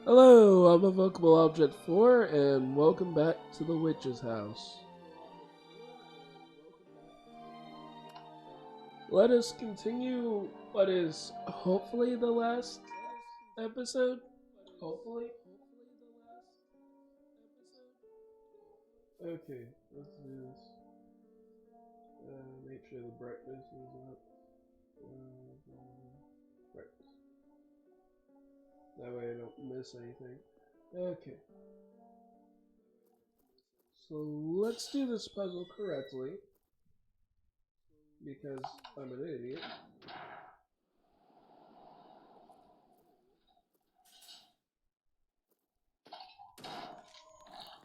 Hello, I'm Evocable Object 4, and welcome back to the witch's house. Let us continue what is hopefully the last episode. Hopefully. Okay, let's do this. Make sure the brightness is up. Breakfast. That way I don't miss anything. Okay. So let's do this puzzle correctly. Because I'm an idiot.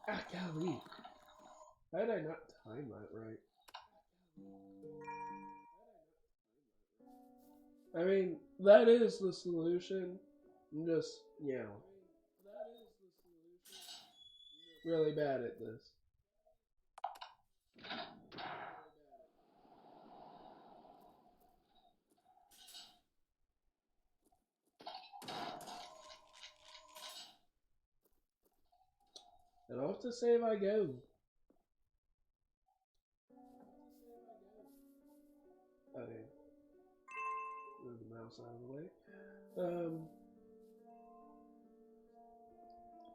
Ah, golly. How did I not time that right? I mean, that is the solution. I'm just, really bad at this. And off to save I go. Okay. Move the mouse out of the way.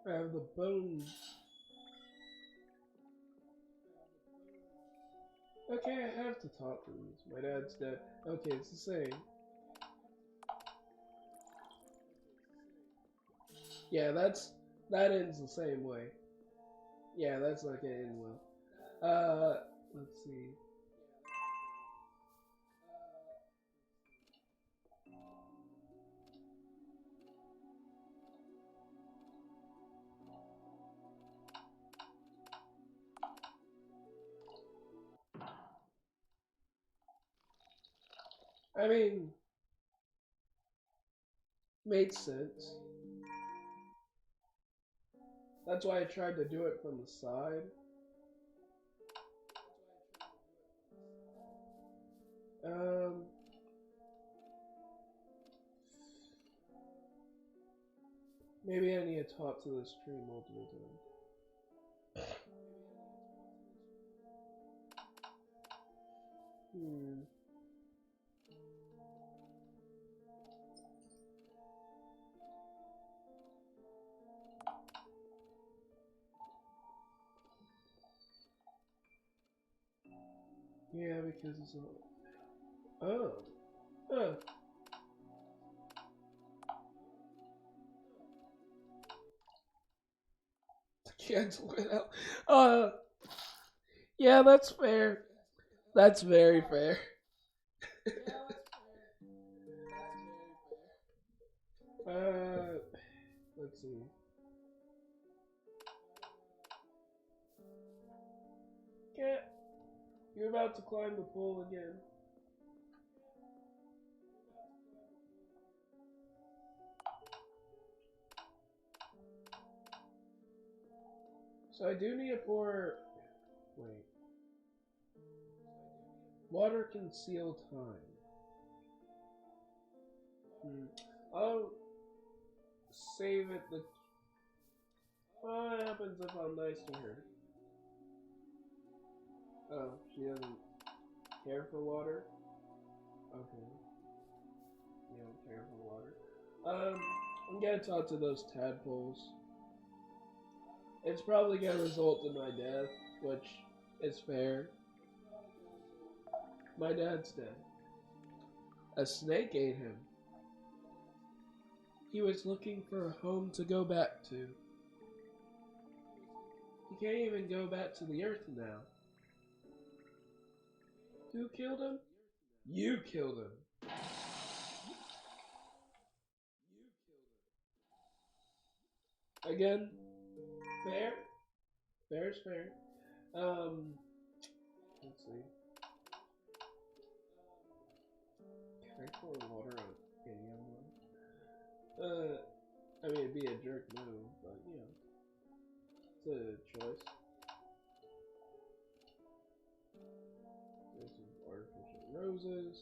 I have the bones. Okay, I have to talk to these. My dad's dead. Okay, it's the same. Yeah, that ends the same way. Yeah, that's not gonna end well. Let's see. I mean, made sense. That's why I tried to do it from the side. Um, Maybe I need to talk to this tree multiple times. Hmm. Yeah, because it's all. Oh. Huh. Cancel it out. Yeah, that's fair. That's very fair. uh, let's see. Cat, you're about to climb the pole again. So I do need to pour. Wait. Water can seal time. I'll save it. What happens if I'm nice to her? Oh, she doesn't care for water? Okay. You don't care for water. I'm gonna talk to those tadpoles. It's probably gonna result in my death, which is fair. My dad's dead. A snake ate him. He was looking for a home to go back to. He can't even go back to the earth now. Who killed him? You killed him. Again, fair. Fair is fair. Let's see. Can I pour water on any of them? I mean, it'd be a jerk move, but it's a choice. There's some artificial roses.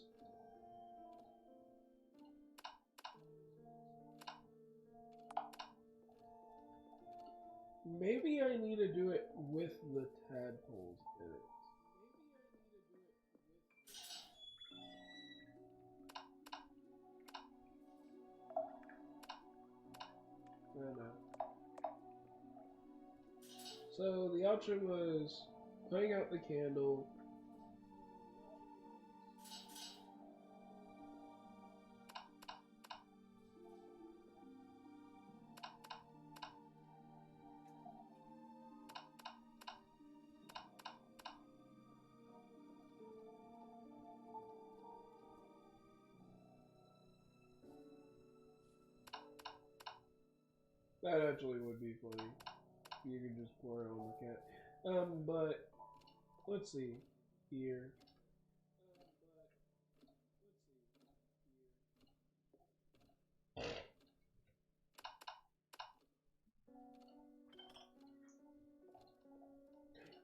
Maybe I need to do it with the tadpoles in it. I don't know. So the option was putting out the candle. That actually would be funny. You could just pour it on the cat. But let's see here.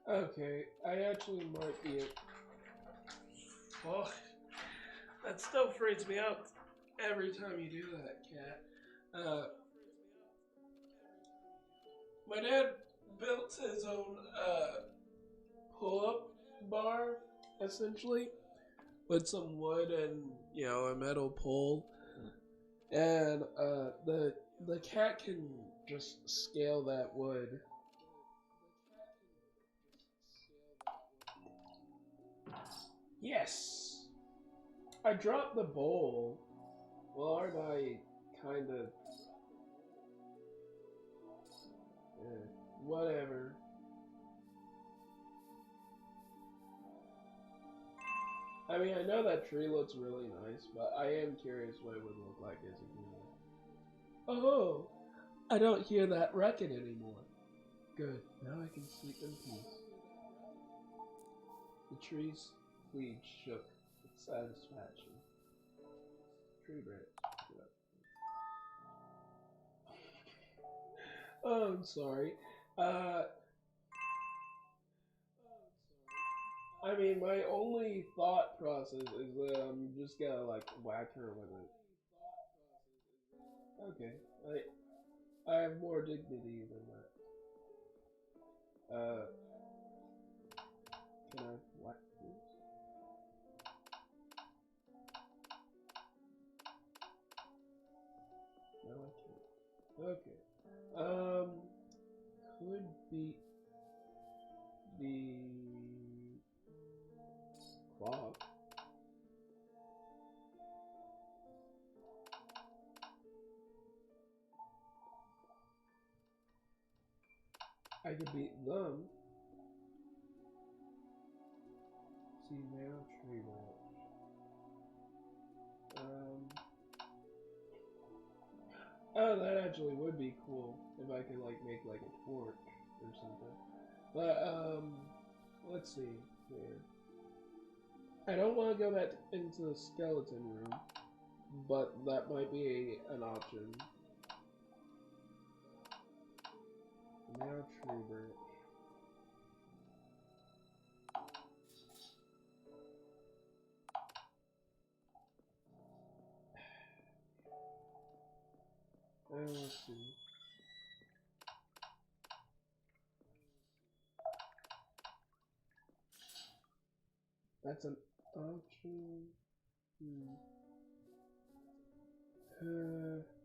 Okay, I actually might be. Oh, that still freaks me out every time you do that, cat. My dad built his own pull-up bar, essentially, with some wood and a metal pole, and the cat can just scale that wood. Yes, I dropped the bowl. Well, aren't I kind of? Whatever. I mean, I know that tree looks really nice, but I am curious what it would look like as a human. Oh, I don't hear that racket anymore. Good, now I can sleep in peace. The tree's leaves shook with satisfaction. Tree branch. Oh, I'm sorry. Uh, I mean, my only thought process is that I'm just gonna like whack her with it. Okay, I have more dignity than that. Can I whack this? No, I can't. Okay. Could be the clock. I could beat them. See now, tree branch. Oh, that actually would be cool if I could like make like a torch or something. But let's see here. I don't want to go back into the skeleton room, but that might be an option. Now tree branch. Let's see. That's an option.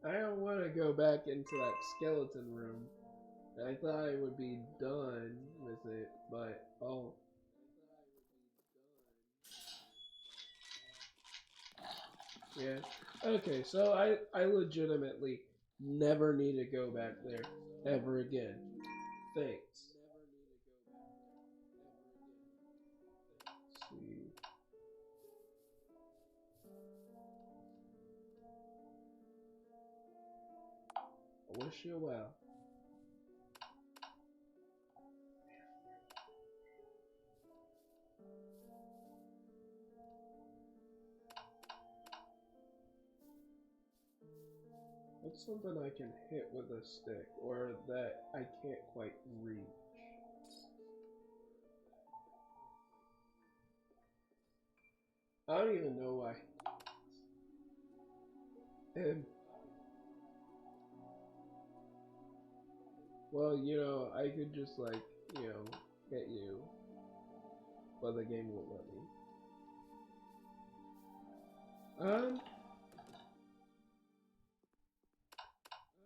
I don't want to go back into that skeleton room. I thought I would be done with it, but oh. Yeah. Okay, so I legitimately never need to go back there ever again. Thanks. Let's see. I wish you well. What's something I can hit with a stick, or that I can't quite reach? I don't even know why. Well, you know, I could just like, you know, get you, but the game won't let me.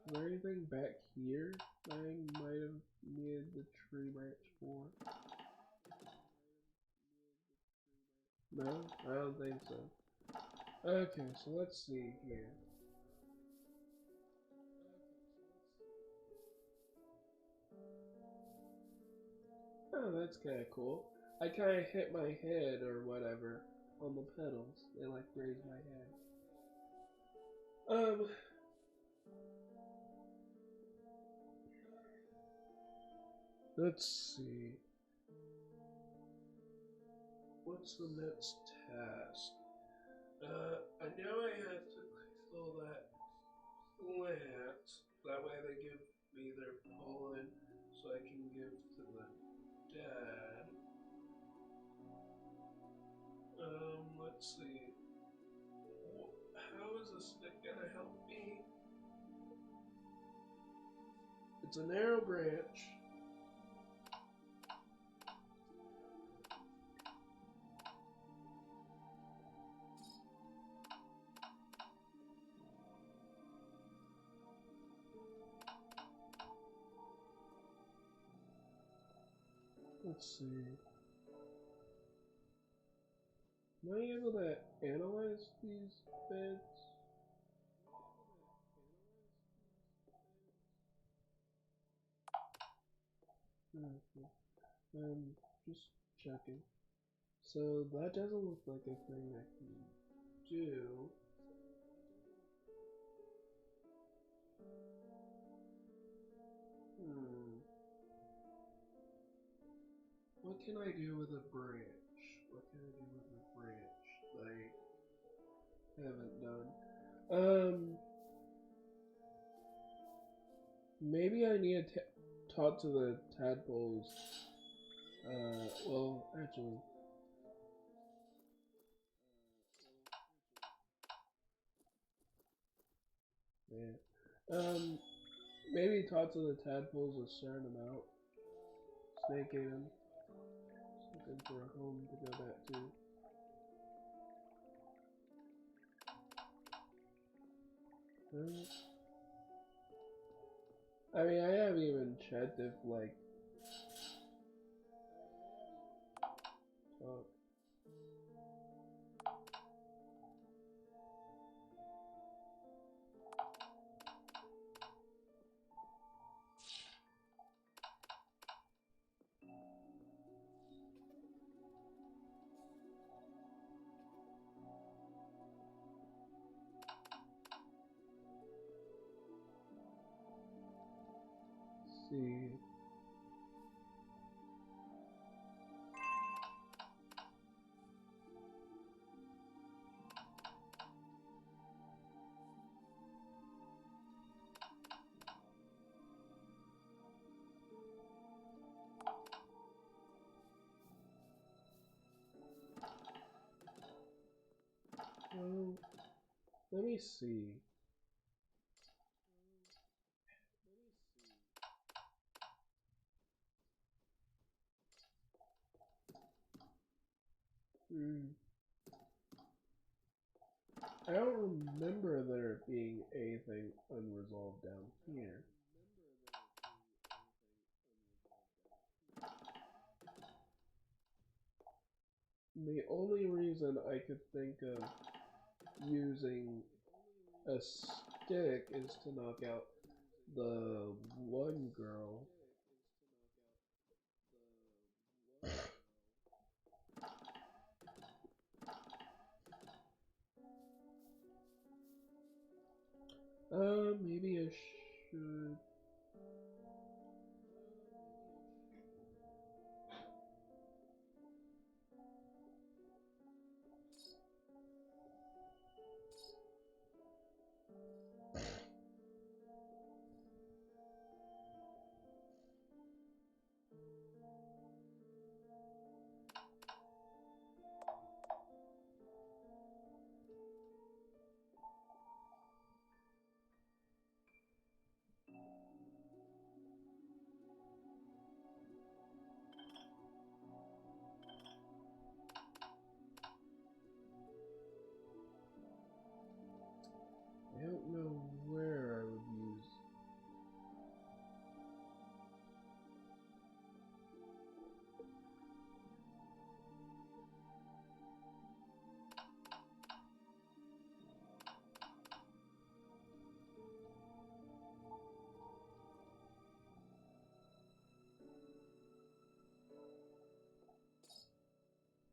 Is there anything back here that I might have needed the tree branch for? No, I don't think so. Okay, so let's see here. Oh, that's kind of cool. I kind of hit my head or whatever on the pedals. They like raise my head. Let's see. What's the next task? I know I have to kill that plant. That way they give me their pollen so I can give to the dad. Let's see. How is this stick gonna help me? It's a narrow branch. Let's see. Am I able to analyze these beds? Okay. Just checking. So that doesn't look like a thing I can do. What can I do with a branch? What can I do with a branch that I haven't done? Maybe I need to talk to the tadpoles. Well, actually, yeah. Maybe talk to the tadpoles a certain amount. Snake ate him. Looking for a home to go back to. I mean, I haven't even checked if, like, talk. See. Let me see. I don't remember there being anything unresolved down here. The only reason I could think of using a stick is to knock out the one girl. Maybe I should.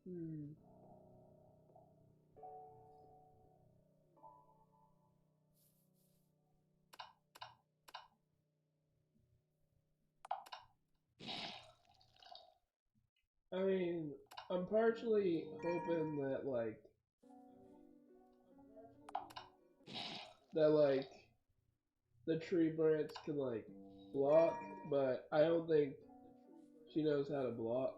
Hmm. I mean, I'm partially hoping that the tree branch can block, but I don't think she knows how to block.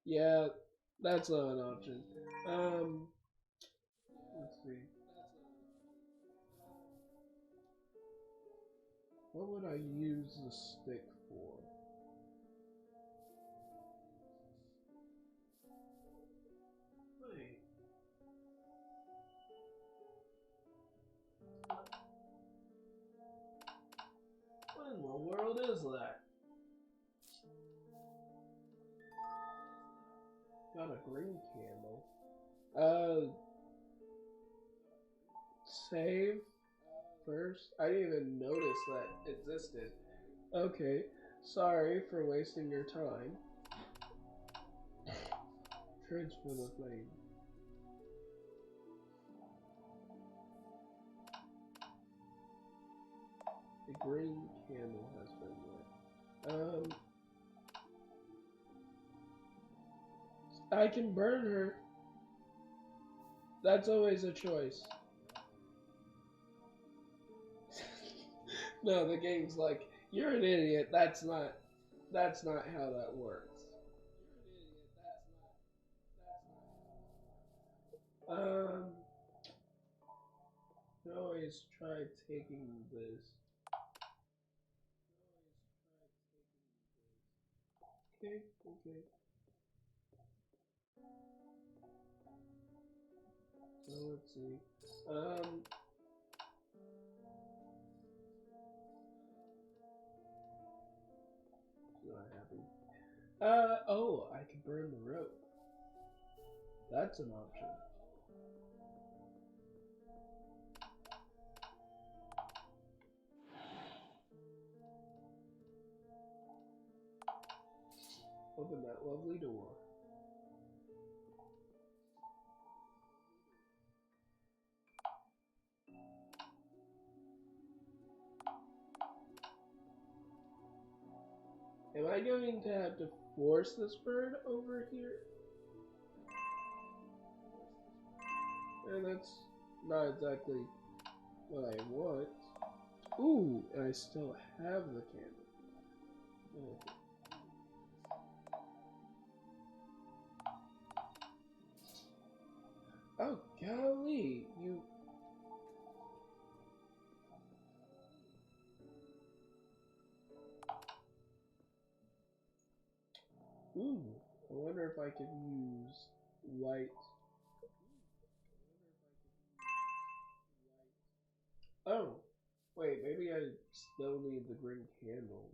Yeah, that's not an option. Um, let's see. What would I use the stick for? Wait, what in the world is that? Got a green candle. Save first. I didn't even notice that existed. Okay, sorry for wasting your time. Transfer the flame. The green candle has been lit. I can burn her. That's always a choice. No, the game's like, you're an idiot. That's not how that works. Um, you can always try taking this. Okay, okay. So let's see. Not happy. Oh, I can burn the rope. That's an option. Open that lovely door. Am I going to have to force this bird over here? And that's not exactly what I want. Ooh, and I still have the candle. Oh, oh golly, you. Ooh, I wonder if I could use light. Oh, wait, maybe I still need the green candle.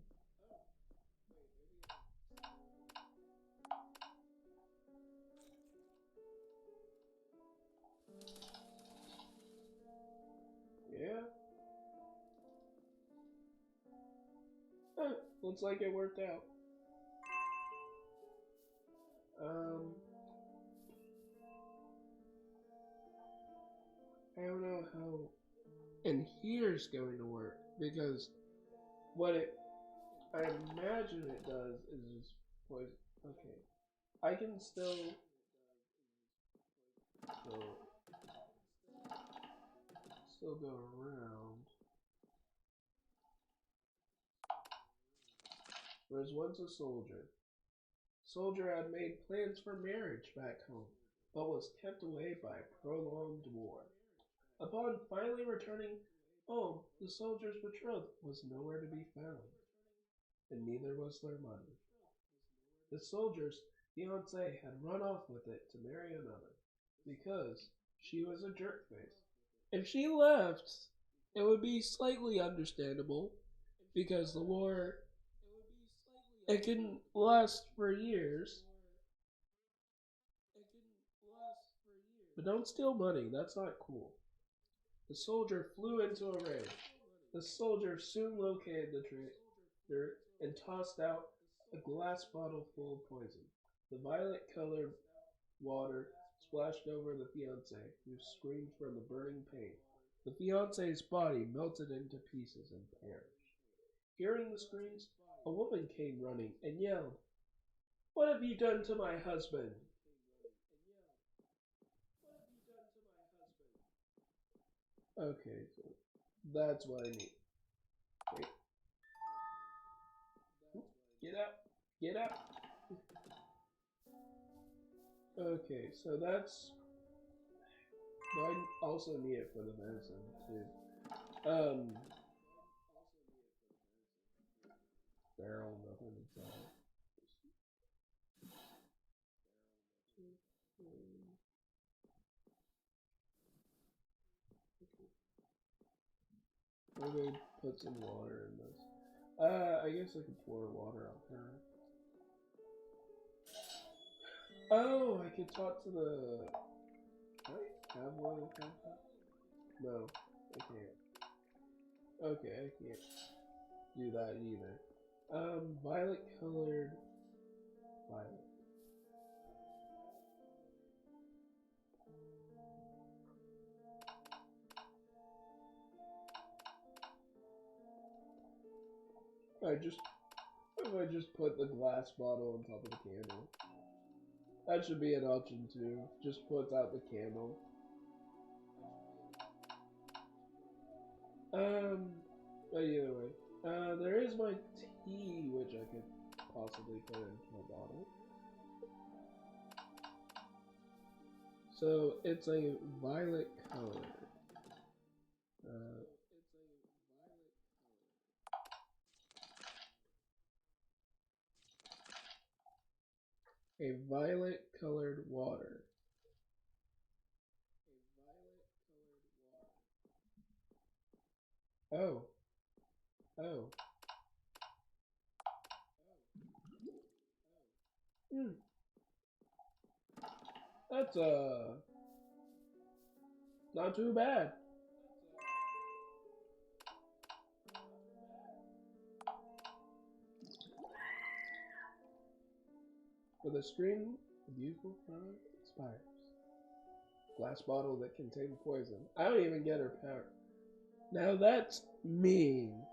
Yeah? Huh, looks like it worked out. Um, I don't know how in here's going to work because what it I imagine it does is just poison. Okay, I can still go around. Was once a soldier. Soldier had made plans for marriage back home, but was kept away by a prolonged war. Upon finally returning home, the soldier's betrothed was nowhere to be found, and neither was their money. The soldier's fiancée had run off with it to marry another, because she was a jerkface. If she left, it would be slightly understandable, because the war, it can last for years, but don't steal money, that's not cool. The soldier flew into a rage. The soldier soon located the dirt and tossed out A glass bottle full of poison. The violet colored water splashed over the fiancé, who screamed from the burning pain. The fiancé's body melted into pieces and perished. Hearing the screams, a woman came running and yelled, "What have you done to my husband?" Okay, so that's what I need. Wait, get up, get up. Okay, so that's. Do I also need it for the medicine too? Barrel, nothing inside. Maybe put some water in this. I guess I could pour water on her. Oh, I could talk to the. Do I have one of the contacts? No, I can't. Okay, I can't do that either. Violet colored. Violet. I just. If I just put the glass bottle on top of the candle. That should be an option too. Just puts out the candle. Um, but either way. There is my tea, which I could possibly put into a bottle. So it's a violet color. Uh, a violet colored water. Oh, oh. Hmm. That's not too bad. With a scream, a beautiful flower expires. Glass bottle that contained poison. I don't even get her power. Now that's mean.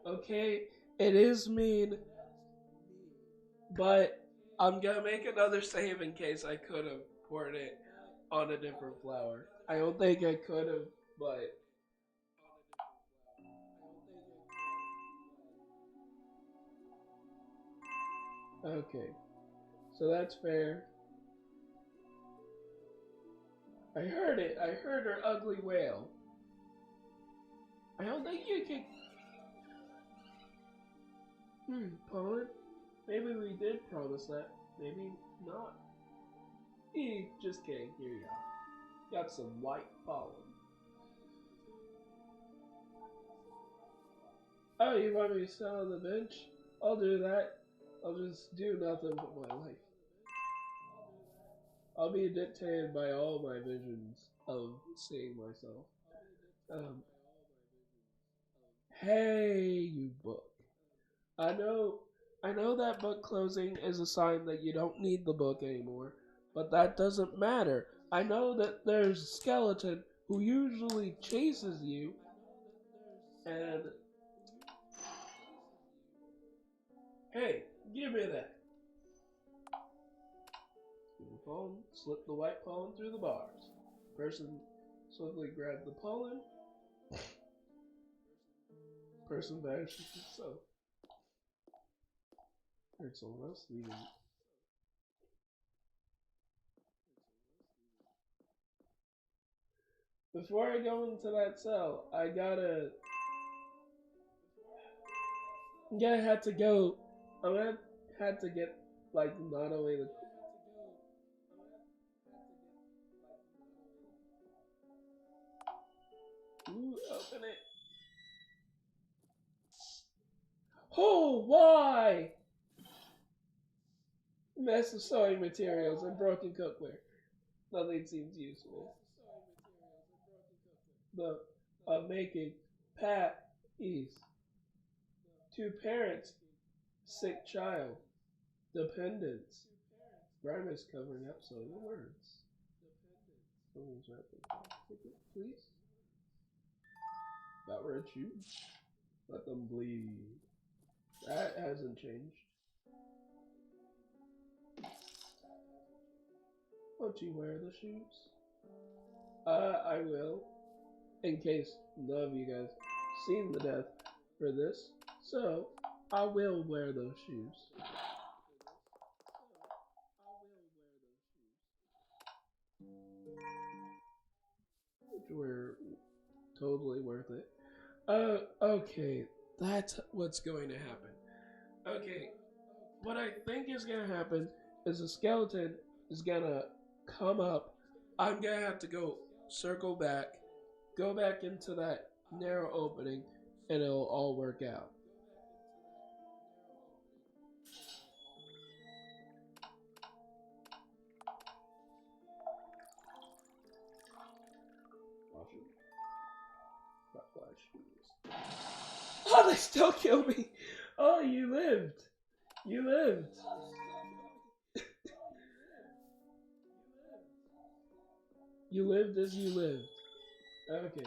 Okay, it is mean, but I'm gonna make another save in case I could have poured it on a different flower. I don't think I could have, but okay. So that's fair. I heard it. I heard her ugly wail. I don't think you can. Pollen? Maybe we did promise that. Maybe not. Just kidding. Here you are. Got some white pollen. Oh, you want me to sit on the bench? I'll do that. I'll just do nothing with my life. I'll be dictated by all my visions of seeing myself. Um, hey, you book. I know, I know that book closing is a sign that you don't need the book anymore, but that doesn't matter. I know that there's a skeleton who usually chases you, and hey, give me that. The pollen, slip the white pollen through the bars. Person swiftly grabbed the pollen. Person vanishes himself. Heard someone else leaving. Before I go into that cell, I'm gonna have to go. I'm gonna have to get like not only the. Ooh, open it. Oh, why? Mess of sewing materials and broken cookware. Nothing seems useful. The making Pat is two parents, sick child. Dependence. Grime is covering up some of the words. Someone's right. Ticket, please. Got red shoes. Let them bleed. That hasn't changed. Won't you wear the shoes? I will. In case none of you guys seen the death for this. So, I will wear those shoes. Which were totally worth it. Okay. That's what's going to happen. Okay. What I think is going to happen is a skeleton is going to come up. I'm going to have to go circle back, go back into that narrow opening, and it'll all work out. Oh, they still kill me. Oh, you lived. You lived. You lived as you lived. Okay.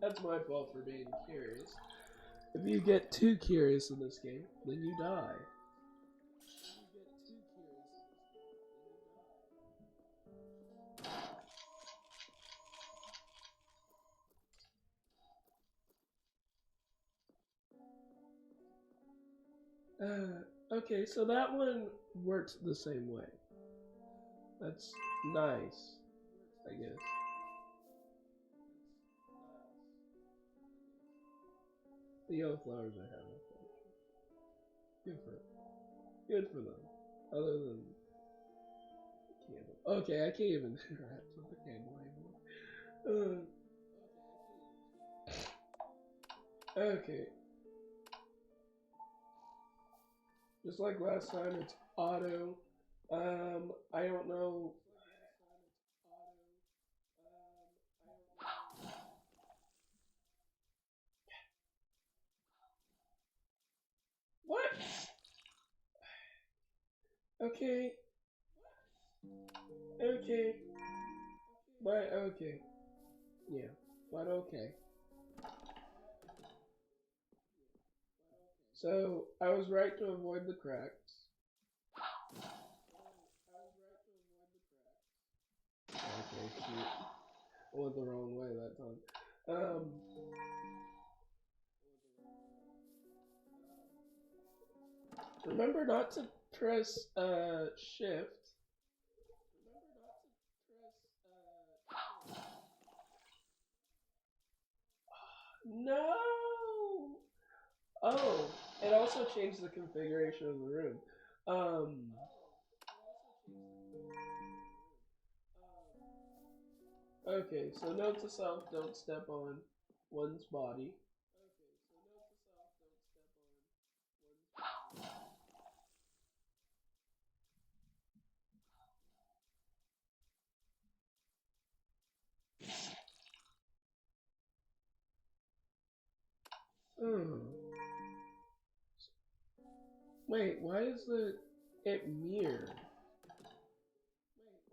That's my fault for being curious. If you get too curious in this game, then you die. Okay, so that one works the same way. That's nice, I guess. The yellow flowers are having fun. Good for them. Other than candle. Okay, I can't even interact with the candle anymore. Okay. Just like last time, it's auto. I don't know. What? Okay. Okay. But okay. Yeah. But okay. So I was right to avoid the cracks. Okay, shoot. I went the wrong way that time. Remember not to press shift. No. Oh, it also changed the configuration of the room. Um. Okay, so note to self: don't step on one's body. Oh. Wait, why is it mirrored?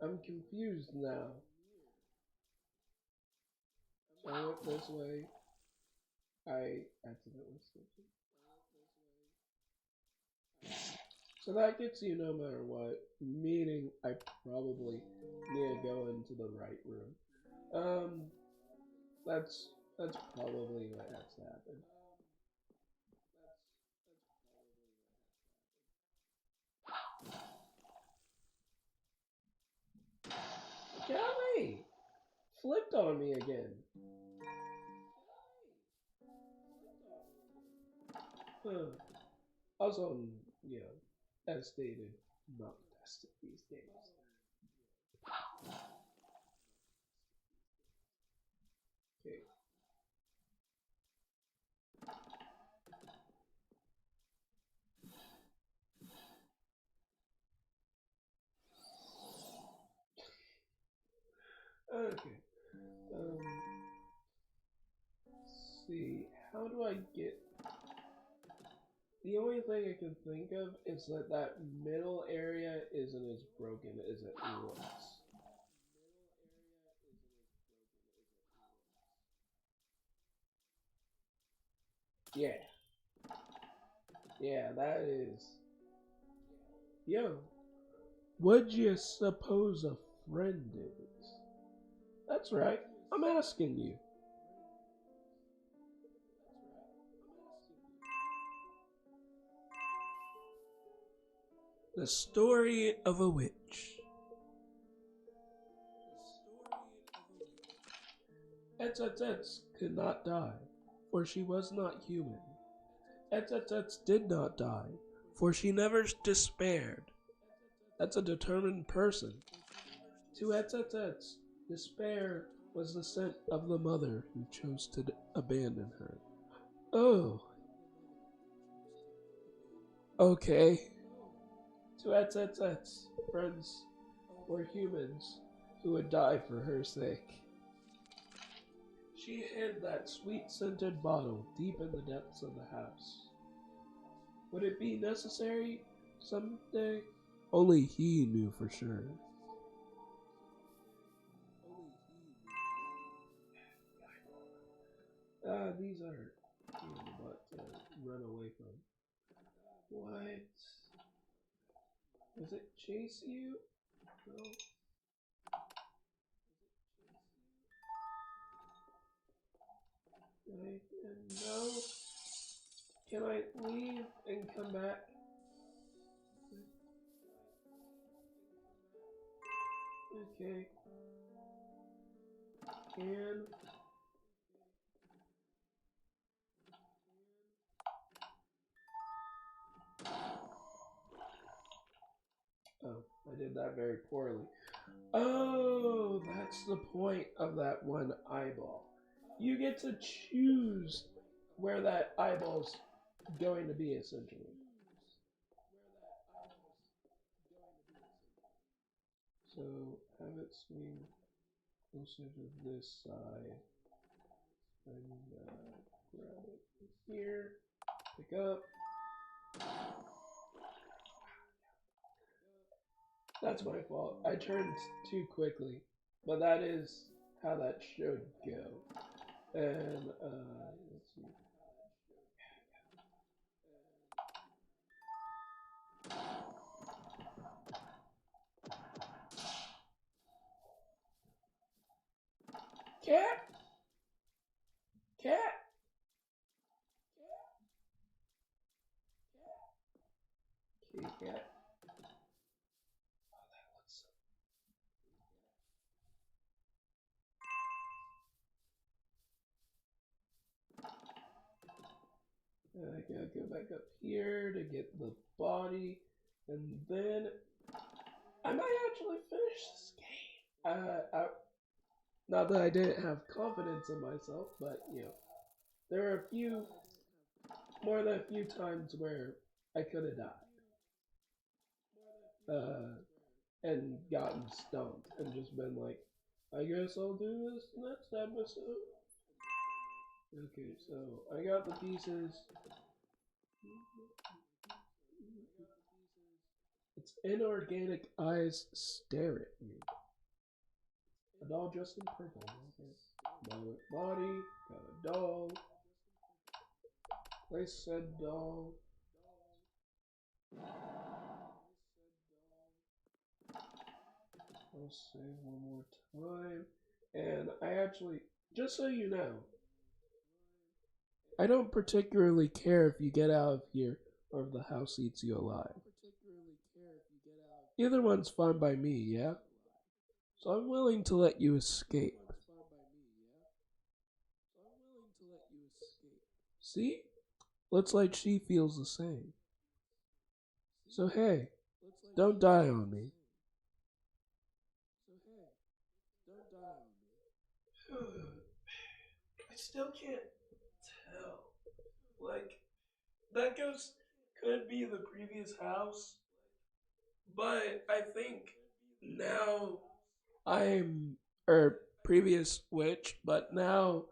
I'm confused now. So I went this way. I accidentally switched it. So that gets you no matter what, meaning I probably need to go into the right room. That's probably what has to happen. Golly! Flipped on me again. Huh. Also, as stated, not tested these games. Okay. Okay. Let's see. How do I get? The only thing I can think of is that that middle area isn't as broken as it looks. Yeah, yeah, that is. Yo, what'd you suppose a friend is? That's right, I'm asking you. The story of a witch. Etz could not die, for she was not human. Etz did not die, for she never despaired. That's a determined person. To Etz, despair was the scent of the mother who chose to abandon her. Oh, okay. To Etz, friends were humans who would die for her sake. She hid that sweet scented bottle deep in the depths of the house. Would it be necessary someday? Only he knew for sure. These are what to run away from. What? Does it chase you? No. No. Can I leave and come back? Okay. Can. Oh, I did that very poorly. Oh, that's the point of that one eyeball. You get to choose where that eyeball's going to be, essentially. So have it swing closer to this side, and grab it here, pick up. That's my fault. I turned too quickly, but that is how that should go. And let's see. Cat, cat, kitty cat. I gotta go back up here to get the body, and then I might actually finish this game. Not that I didn't have confidence in myself, but there are a few, more than a few times where I could have died, and gotten stumped and just been like, I guess I'll do this next episode. Okay, so I got the pieces. Its inorganic eyes stare at me. A doll dressed in purple. Okay. Violet body. Got a doll. Place said doll. I'll save one more time. And I actually, just so you know, I don't particularly care if you get out of here or if the house eats you alive. Either one's fine by me, yeah? So I'm willing to let you escape. See? Looks like she feels the same. So hey, don't die on me. I still can't tell. Like, that ghost could be the previous house, but I think now I'm, or previous witch, but now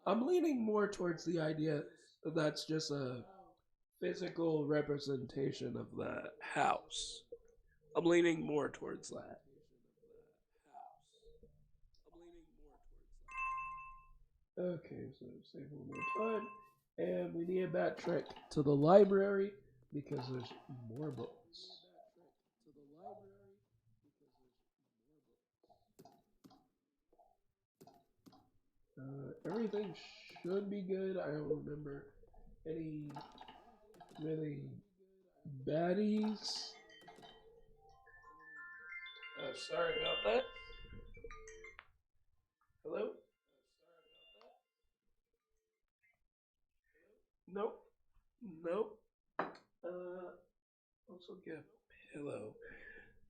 I'm leaning more towards the idea that that's just a physical representation of the house. I'm leaning more towards that. Okay, so save a little more time. And we need to backtrack to the library because there's more books. Everything should be good. I don't remember any really baddies. Sorry about that. Hello? Nope. Nope. Uh, also get a pillow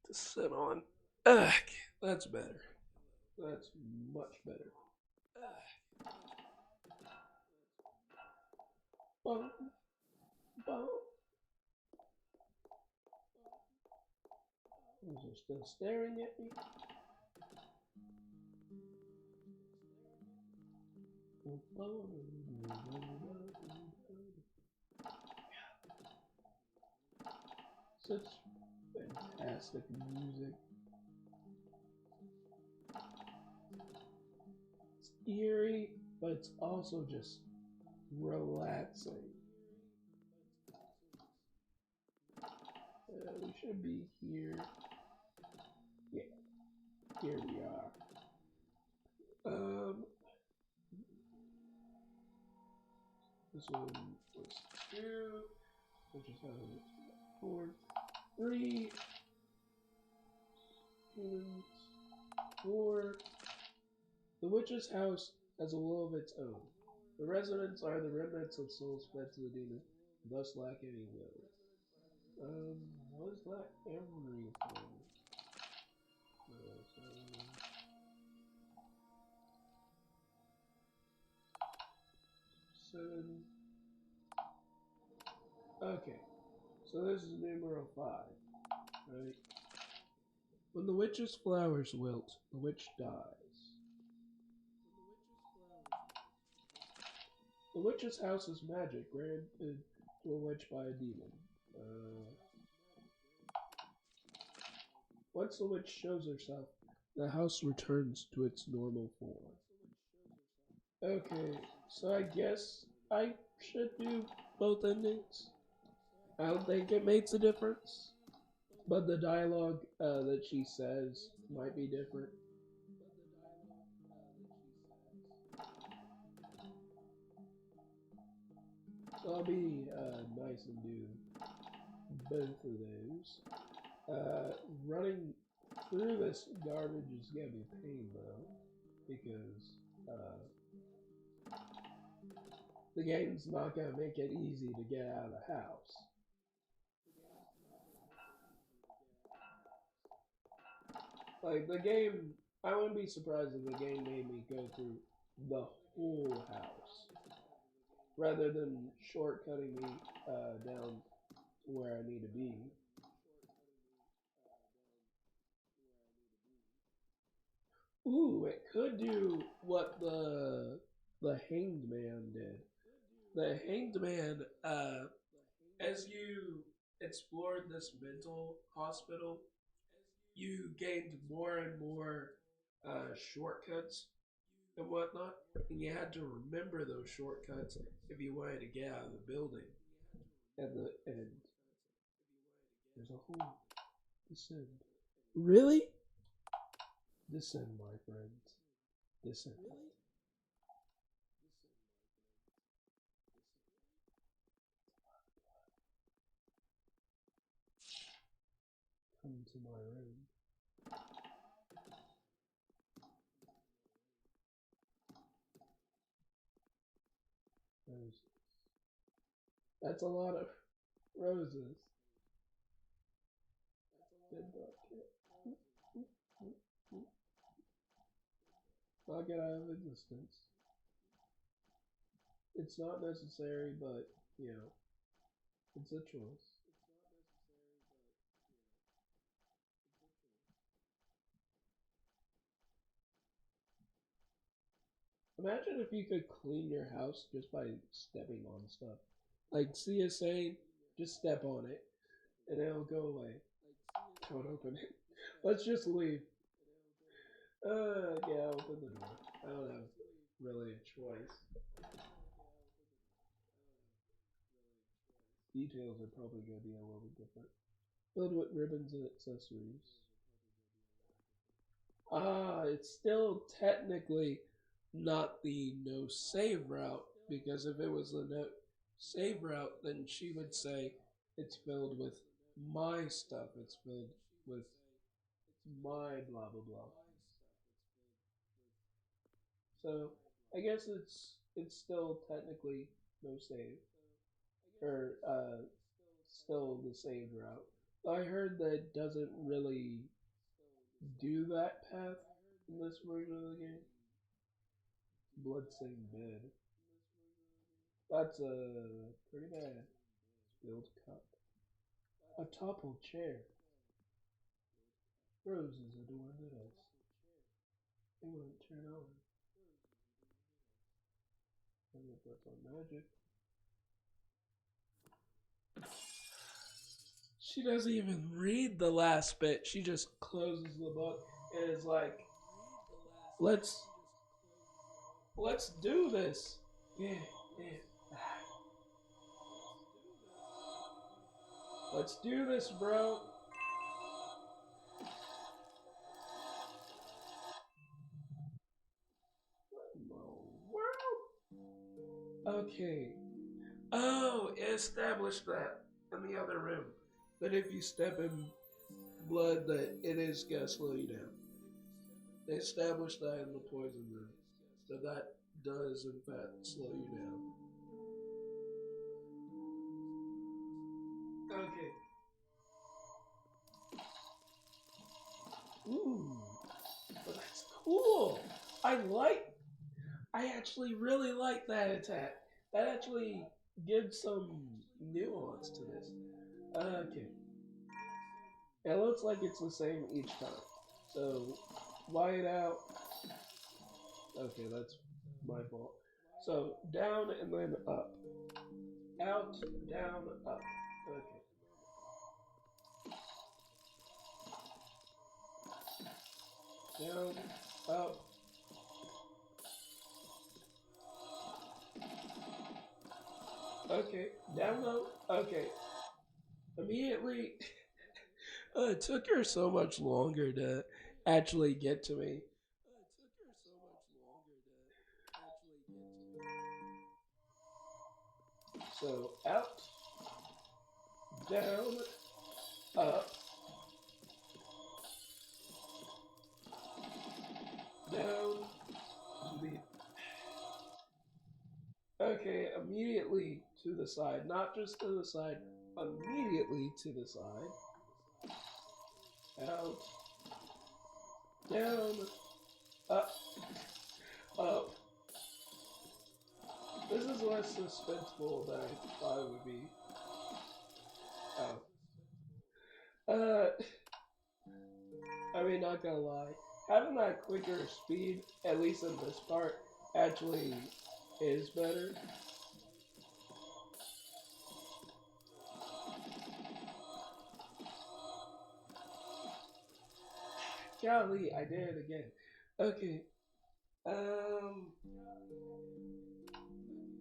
to sit on. Ugh, that's better. That's much better. Bum, bum. Those are still staring at me. Such fantastic music. It's eerie, but it's also just relaxing. We should be here. Yeah, here we are. This one was 2, which is 4, 3, humans, 4. The witch's house has a will of its own. The residents are the remnants of souls fed to the demon, thus lack any will. Was that everything? So, 7. Okay, so this is numero 5, right? When the witch's flowers wilt, the witch dies. The witch's house is magic granted to a witch by a demon. Once the witch shows herself, the house returns to its normal form. Okay, so I guess I should do both endings. I don't think it makes a difference, but the dialogue that she says might be different. So I'll be nice and do both of those. Running through this garbage is gonna be a pain though, because the game's not gonna make it easy to get out of the house. Like the game, I wouldn't be surprised if the game made me go through the whole house rather than shortcutting me down to where I need to be. Ooh, it could do what the Hanged Man did. The Hanged Man, as you explored this mental hospital, you gained more and more shortcuts and whatnot, and you had to remember those shortcuts if you wanted to get out of the building. At the end, there's a hole. Descend. Really? Descend, my friends. Descend. Come to my room. Roses. That's a lot of roses. Dead dog kit. Knock it out of existence. It's not necessary, but, you know, it's a choice. Imagine if you could clean your house just by stepping on stuff. Like CSA, just step on it and it'll go away. Don't open it. Let's just leave. Yeah, open the door. I don't have really a choice. Details are probably going to be a little bit different. Filled with ribbons and accessories. It's still technically not the no save route because if it was the no save route, then she would say it's filled with my stuff. It's filled with my blah blah blah. So I guess it's still technically no save or still the saved route. I heard that it doesn't really do that path in this version of the game. Bloodstained bed. That's pretty bad. Spilled cup. A toppled chair. Roses adorned us. They wouldn't turn on. I don't know if that's on magic. She doesn't even read the last bit. She just closes the book and is like, "Let's let's do this." Yeah, yeah. Let's do this, bro. Okay. Oh, it established that in the other room. That if you step in blood, that it is gonna slow you down. They established that in the poison room. So that does, in fact, slow you down. Okay. Ooh, but that's cool. I like. I actually really like that attack. That actually gives some nuance to this. Okay. It looks like it's the same each time. So, wide out. Okay, that's my fault. So, down and then up. Out, down, up. Okay. Down, up. Okay. Down, low. Okay. Immediately. It took her so much longer to actually get to me. So, out, down, up, down, leap. Okay, immediately to the side. Not just to the side, immediately to the side. Out, down, up, up. This is less suspenseful than I thought it would be. Oh. I mean, not gonna lie. Having that quicker speed, at least in this part, actually is better. Golly, I did it again. Okay. Um,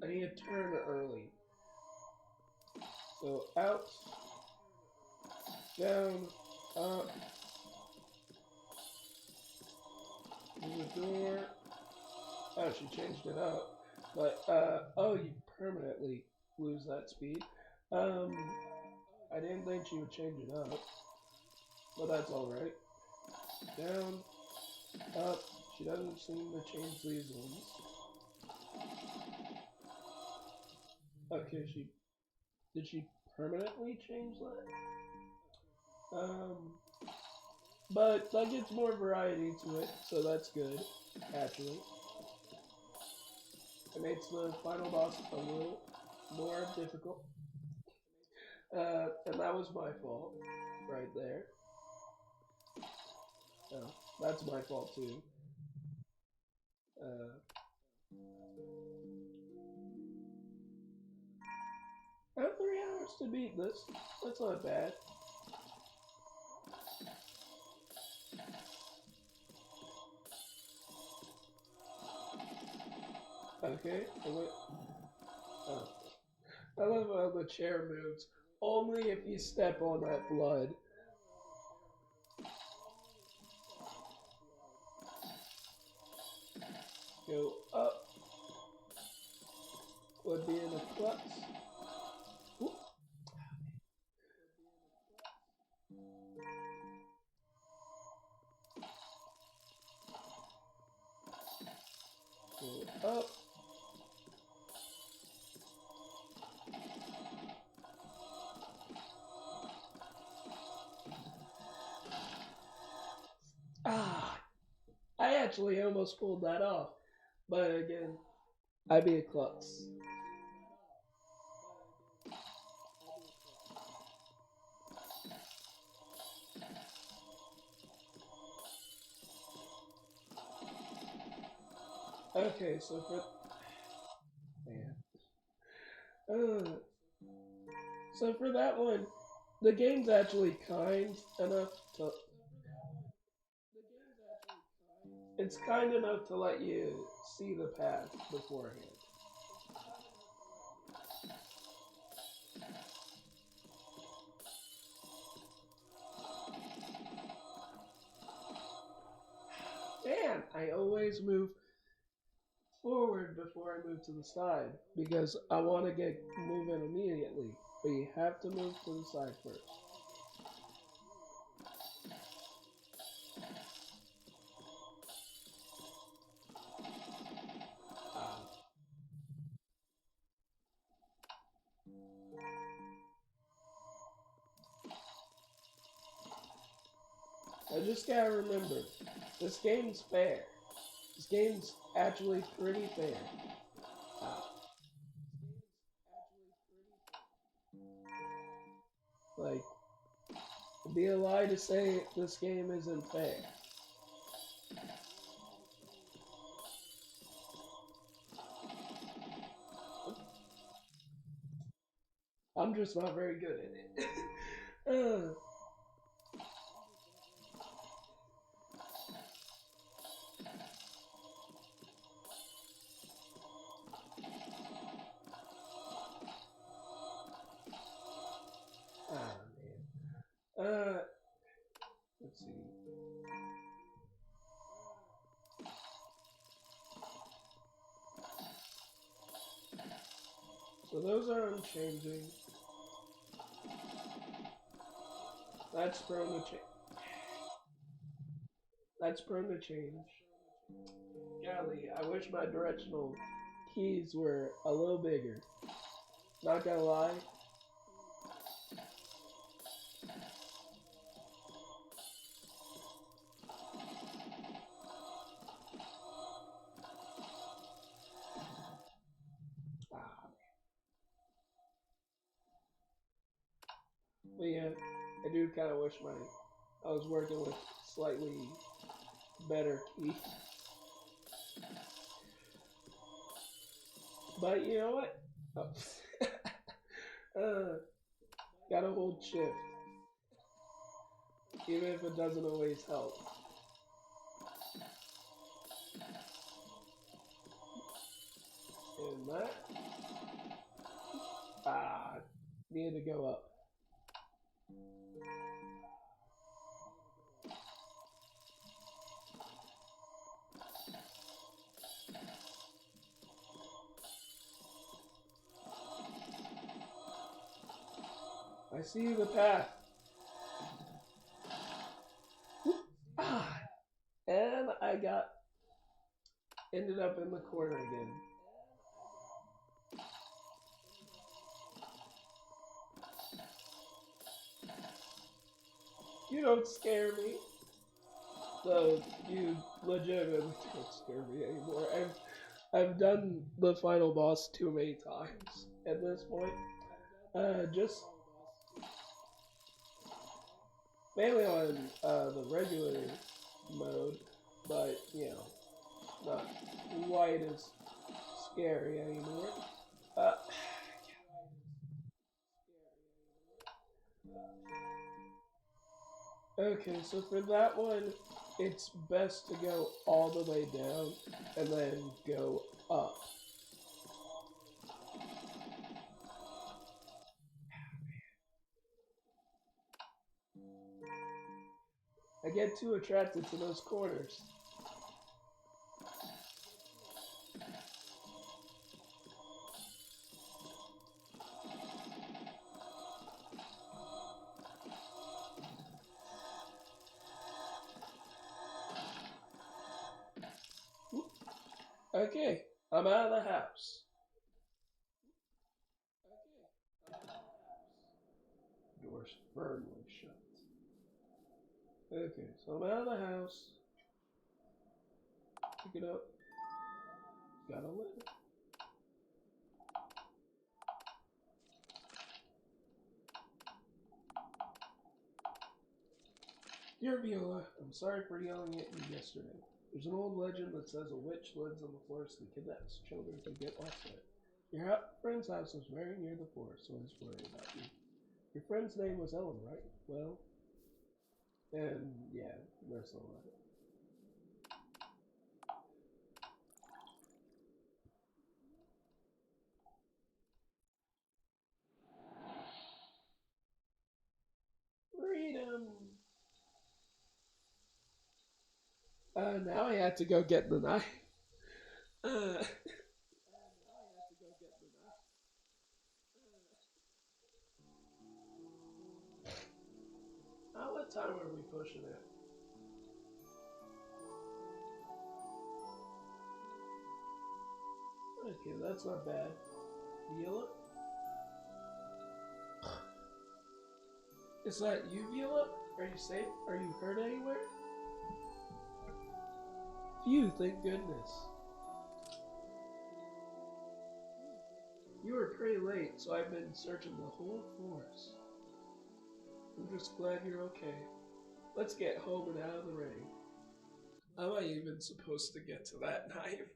I need to turn early. So out, down, up, through the door. Oh, she changed it up. But oh, you permanently lose that speed. Um, I didn't think she would change it up, but that's all right. Down, up. She doesn't seem to change these ones. Okay, she did she permanently change that? But that gets more variety to it, so that's good, actually. It makes the final boss a little more difficult. And that was my fault, right there. Oh, that's my fault too. Uh, hours to beat this. That's not bad. Okay, oh. I love how the chair moves. Only if you step on that blood. Go up. Would be in a clutch. Ooh. Go up. Ah, I actually almost pulled that off. But again, I be a klutz. Okay, so for man, uh, so for that one, the game's actually kind enough to. It's kind enough to let you see the path beforehand. Man, I always move forward before I move to the side because I want to get moving immediately. But you have to move to the side first. I just gotta remember, this game's fair. This game's actually pretty fair. Uh, like, it'd be a lie to say this game isn't fair. I'm just not very good at it. uh, man. Let's see. So those are unchanging. That's prone to change. That's prone to change. Golly, I wish my directional keys were a little bigger. Not gonna lie. Ah, but yeah, I do kind of wish I was working with slightly better keys. But you know what? Oh. uh, gotta hold shift, even if it doesn't always help. And that, ah, need to go up. I see the path. Ah, and I ended up in the corner again. You don't scare me. So you legitimately don't scare me anymore. I've done the final boss too many times at this point. Just mainly on the regular mode, but you know, not quite as scary anymore. Uh, Okay, so for that one, it's best to go all the way down and then go up. I get too attracted to those corners. Okay, I'm out of the house. Door's firmly shut. Okay, so I'm out of the house. Pick it up. Got a letter. Dear Viola, I'm sorry for yelling at you yesterday. There's an old legend that says a witch lives in the forest and kidnaps children who get lost there. Your friend's house is very near the forest, so I was worried about you. Your friend's name was Ellen, right? Well, and yeah, there's the letter. Freedom! Now I had to go get the knife. Uh, what time are we pushing it? Okay, that's not bad. Viola? Is that you, Viola? Are you safe? Are you hurt anywhere? Phew, thank goodness. You were pretty late, so I've been searching the whole forest. I'm just glad you're okay. Let's get home and out of the rain. How am I even supposed to get to that knife?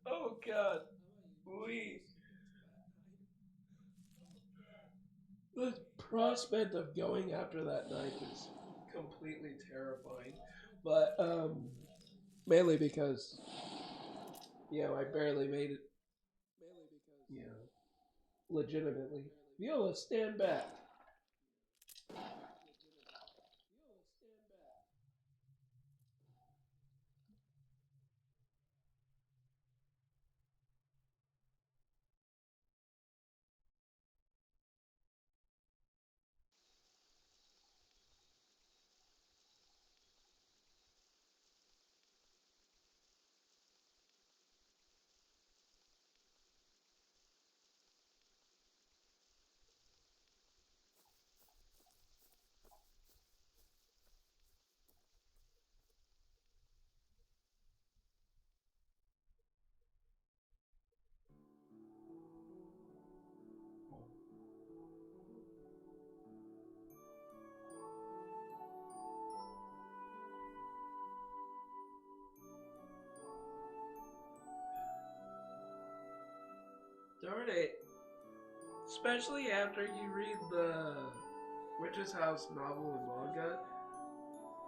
Oh god. We. The prospect of going after that knife is completely terrifying. But, mainly because, I barely made it, you know, legitimately. Viola, stand back. Darn it. Especially after you read the Witch's House novel and manga,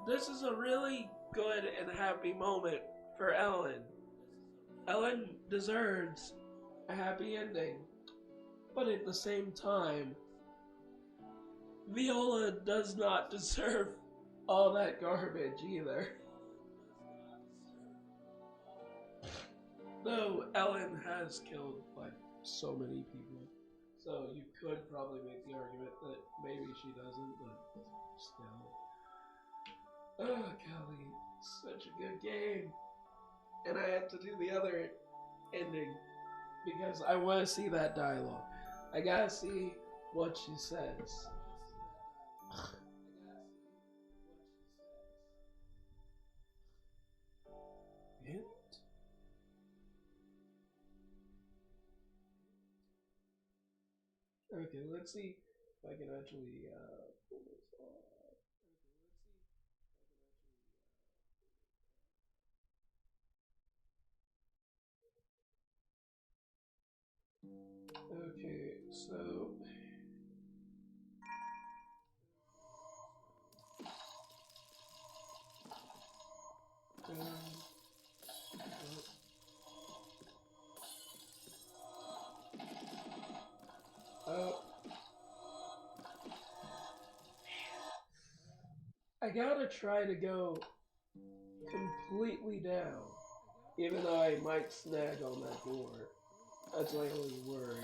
this is a really good and happy moment for Ellen. Ellen deserves a happy ending, but at the same time, Viola does not deserve all that garbage either. Though Ellen has killed like so many people, so you could probably make the argument that maybe she doesn't, but still. Oh, Kelly, such a good game. And I had to do the other ending because I want to see that dialogue. I gotta see what she says. Hint? Okay, let's see if I can actually pull this off. Okay, so I gotta try to go completely down, even though I might snag on that door. That's my only worry.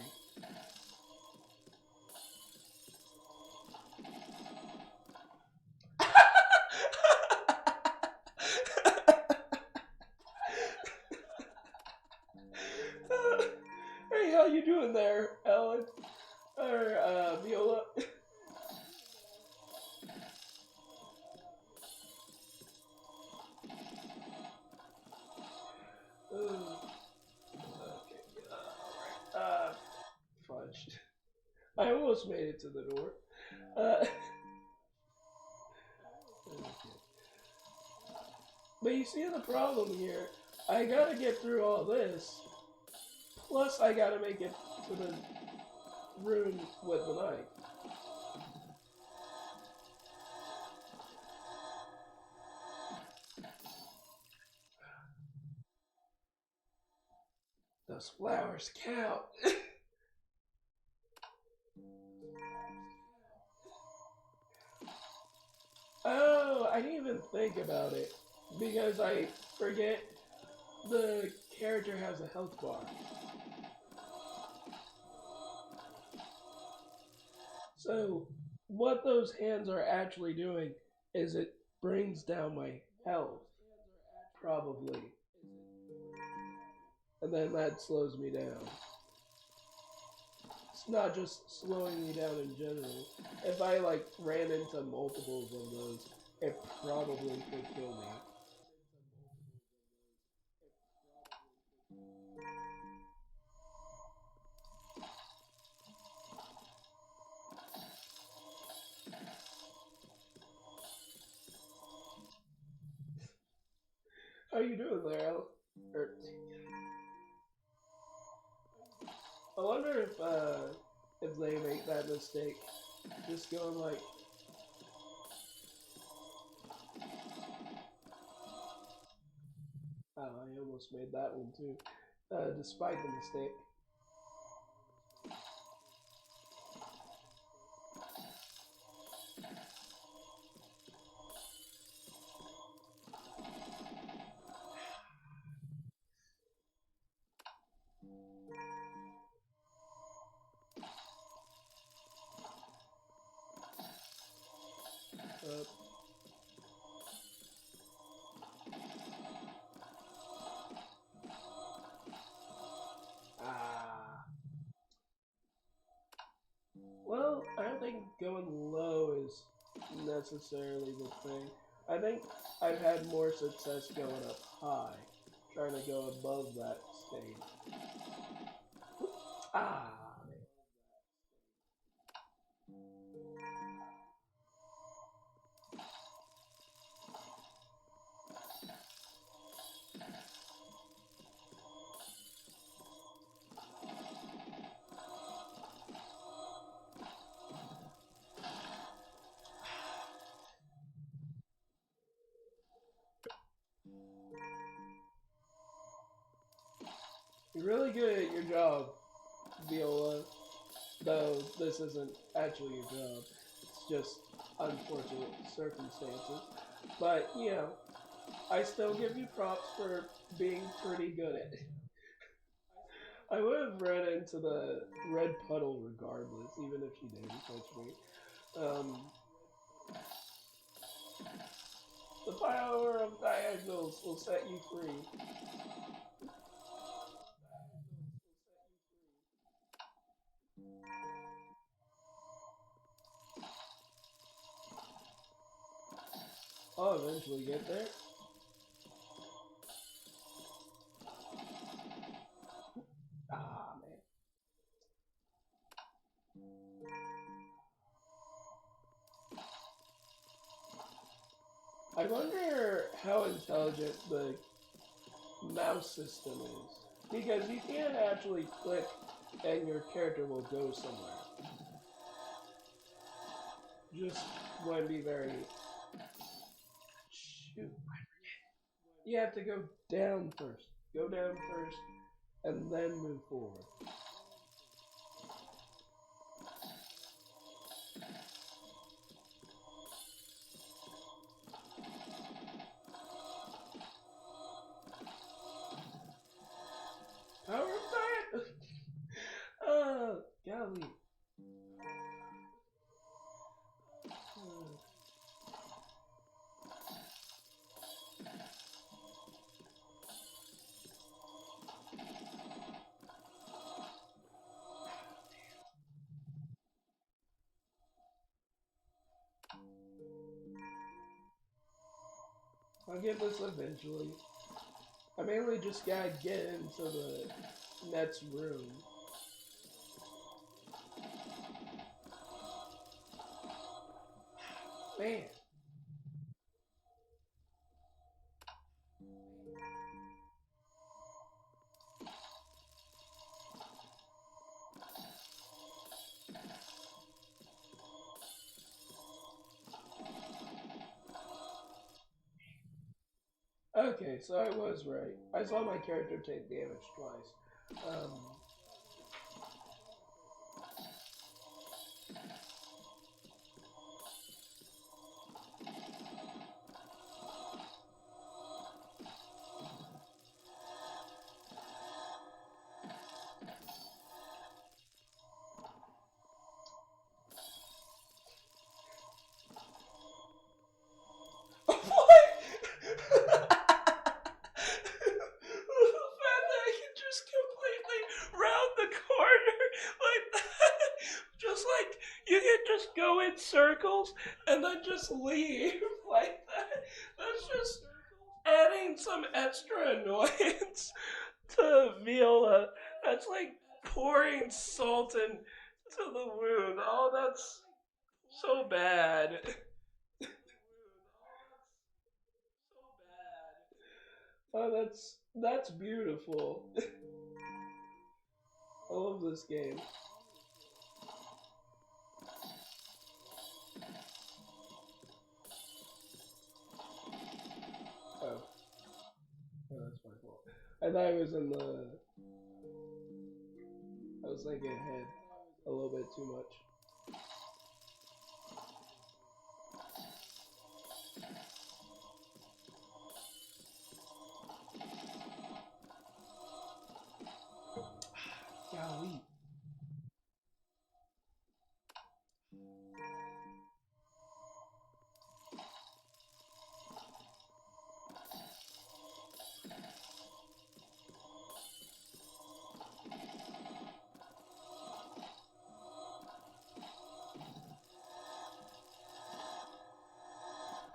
Hey, how you doing there, Ellen? Or, Viola? Okay, alright. Fudged. I almost made it to the door. Uh, but you see the problem here. I gotta get through all this. Plus, I gotta make it to the room with the knife. Those flowers count. Oh, I didn't even think about it. Because I forget the character has a health bar. So, what those hands are actually doing is it brings down my health. Probably. And then that slows me down. It's not just slowing me down in general. If I like ran into multiples of those, it probably could kill me. How you doing there, Al? I wonder if they make that mistake, just going like, oh, I almost made that one too, despite the mistake. Uh, ah. Well, I don't think going low is necessarily the thing. I think I've had more success going up high, trying to go above that stage. Ah, man. You're really good at your job, Viola. Though this isn't actually your job. It's just unfortunate circumstances. But, you know, I still give you props for being pretty good at it. I would have run into the red puddle regardless, even if she didn't touch me. Um, the power of diagonals will set you free. I'll eventually get there. Ah, man. I wonder how intelligent the mouse system is. Because you can't actually click and your character will go somewhere. Just want to be very... Shoot. You have to go down first. Go down first and then move forward. I'll get this eventually. I mainly just gotta get into the next room. Man. Okay, so I was right. I saw my character take damage twice. What? The fact that I can just completely round the corner like that. Just like you can just go in circles and then just leave like that. That's just adding some extra annoyance to Viola. That's like pouring salt into the wound. Oh, that's so bad. Oh, that's beautiful. I love this game. Oh, oh, that's my fault. I thought I was in the. I was thinking ahead a little bit too much. Golly.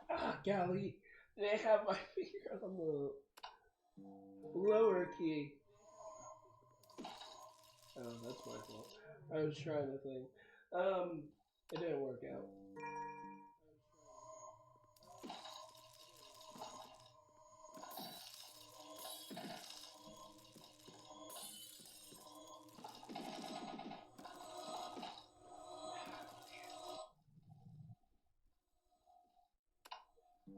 Ah, golly. They have my finger on the lower key. Oh, that's my fault. I was trying to think. It didn't work out.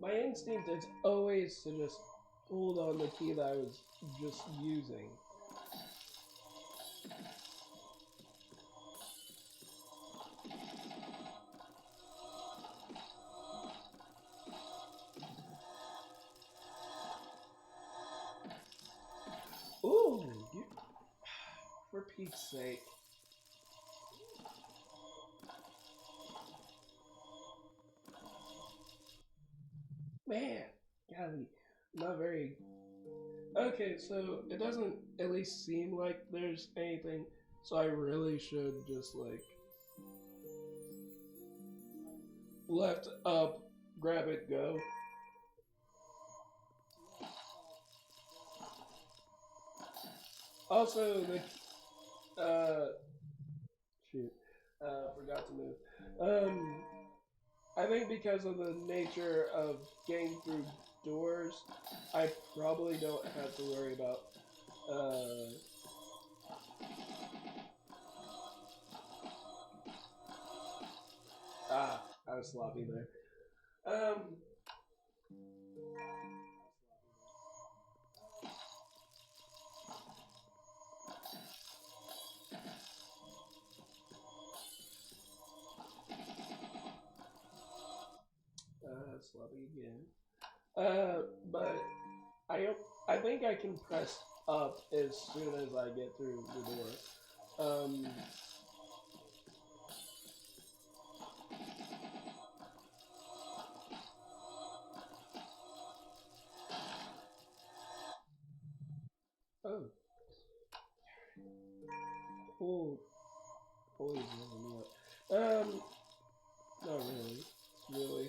My instinct is always to just hold on the key that I was just using. Ooh, you, for Pete's sake. Man, golly, not very. Okay, so it doesn't at least seem like there's anything, so I really should just like left up, grab it, go. Also, the shoot, forgot to move. I think because of the nature of getting through doors, I probably don't have to worry about. Uh, I was sloppy there. Um, sloppy again. But I don't. I think I can press up as soon as I get through the door. Um, always level me up. Not really. Really.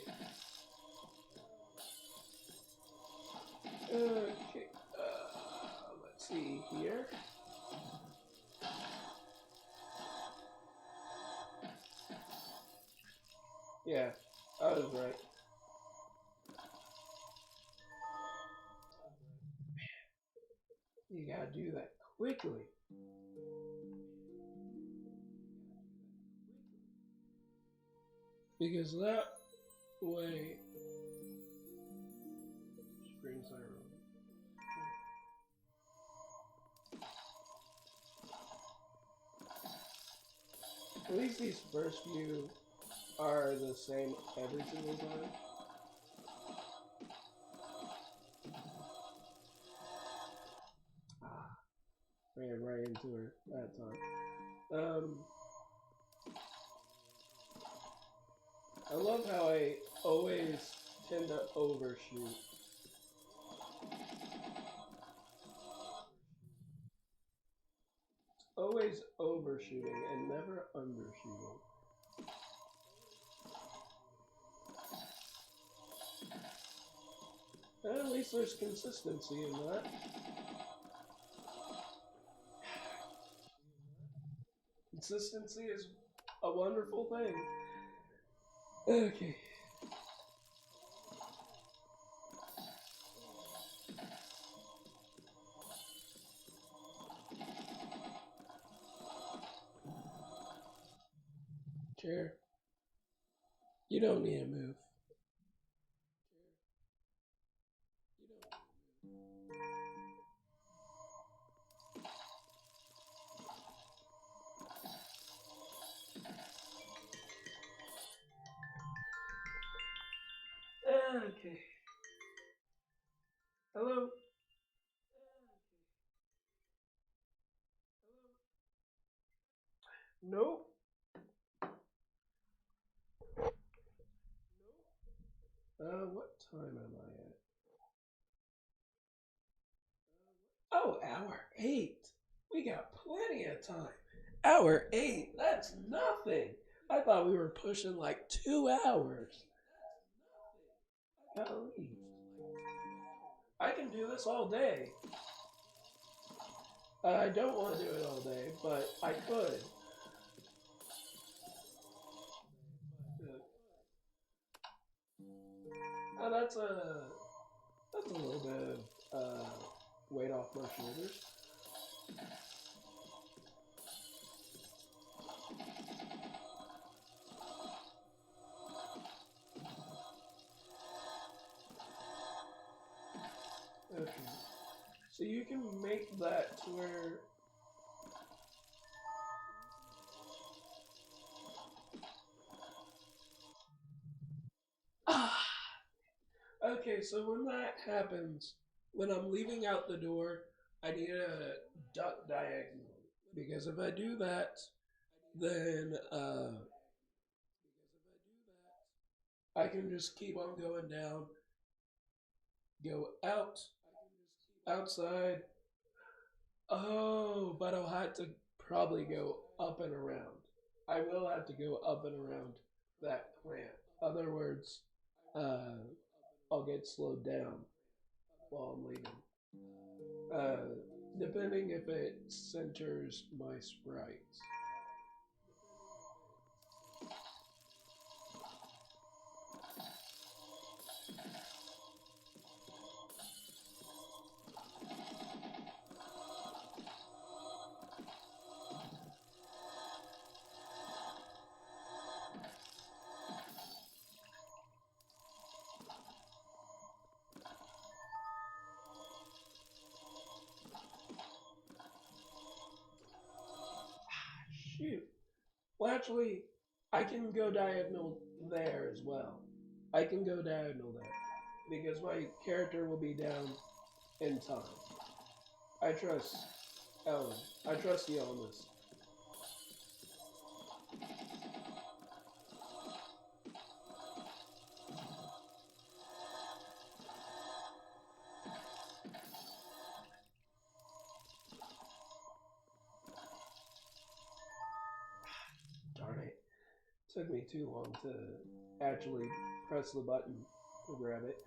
Okay. Let's see here. Yeah, I was right. You gotta do that quickly. Because that way. Spring siren. At least these first few are the same every single time. Ah, ran right into her that time. I love how I always tend to overshoot. Always overshooting and never undershooting. And at least there's consistency in that. Consistency is a wonderful thing. Okay. Chair. You don't need to move. Okay. Hello. Nope. What time am I at? Oh, hour 8. We got plenty of time. Hour 8? That's nothing. I thought we were pushing like 2 hours. Golly. I can do this all day. I don't want to do it all day, but I could. That's a little bit of weight off my shoulders. Okay. So you can make that to where. Ah! Okay, so when that happens, when I'm leaving out the door, I need to duck diagonally. Because if I do that, then I can just keep on going down, go outside. Oh, but I'll have to probably go up and around. I will have to go up and around that plant. Other words, uh, I'll get slowed down while I'm leaving. Uh, Depending if it centers my sprites. Shoot. Well, actually, I can go diagonal there as well. I can go diagonal there because my character will be down in time. I trust Ellen. I trust you on this. Took me too long to actually press the button to grab it.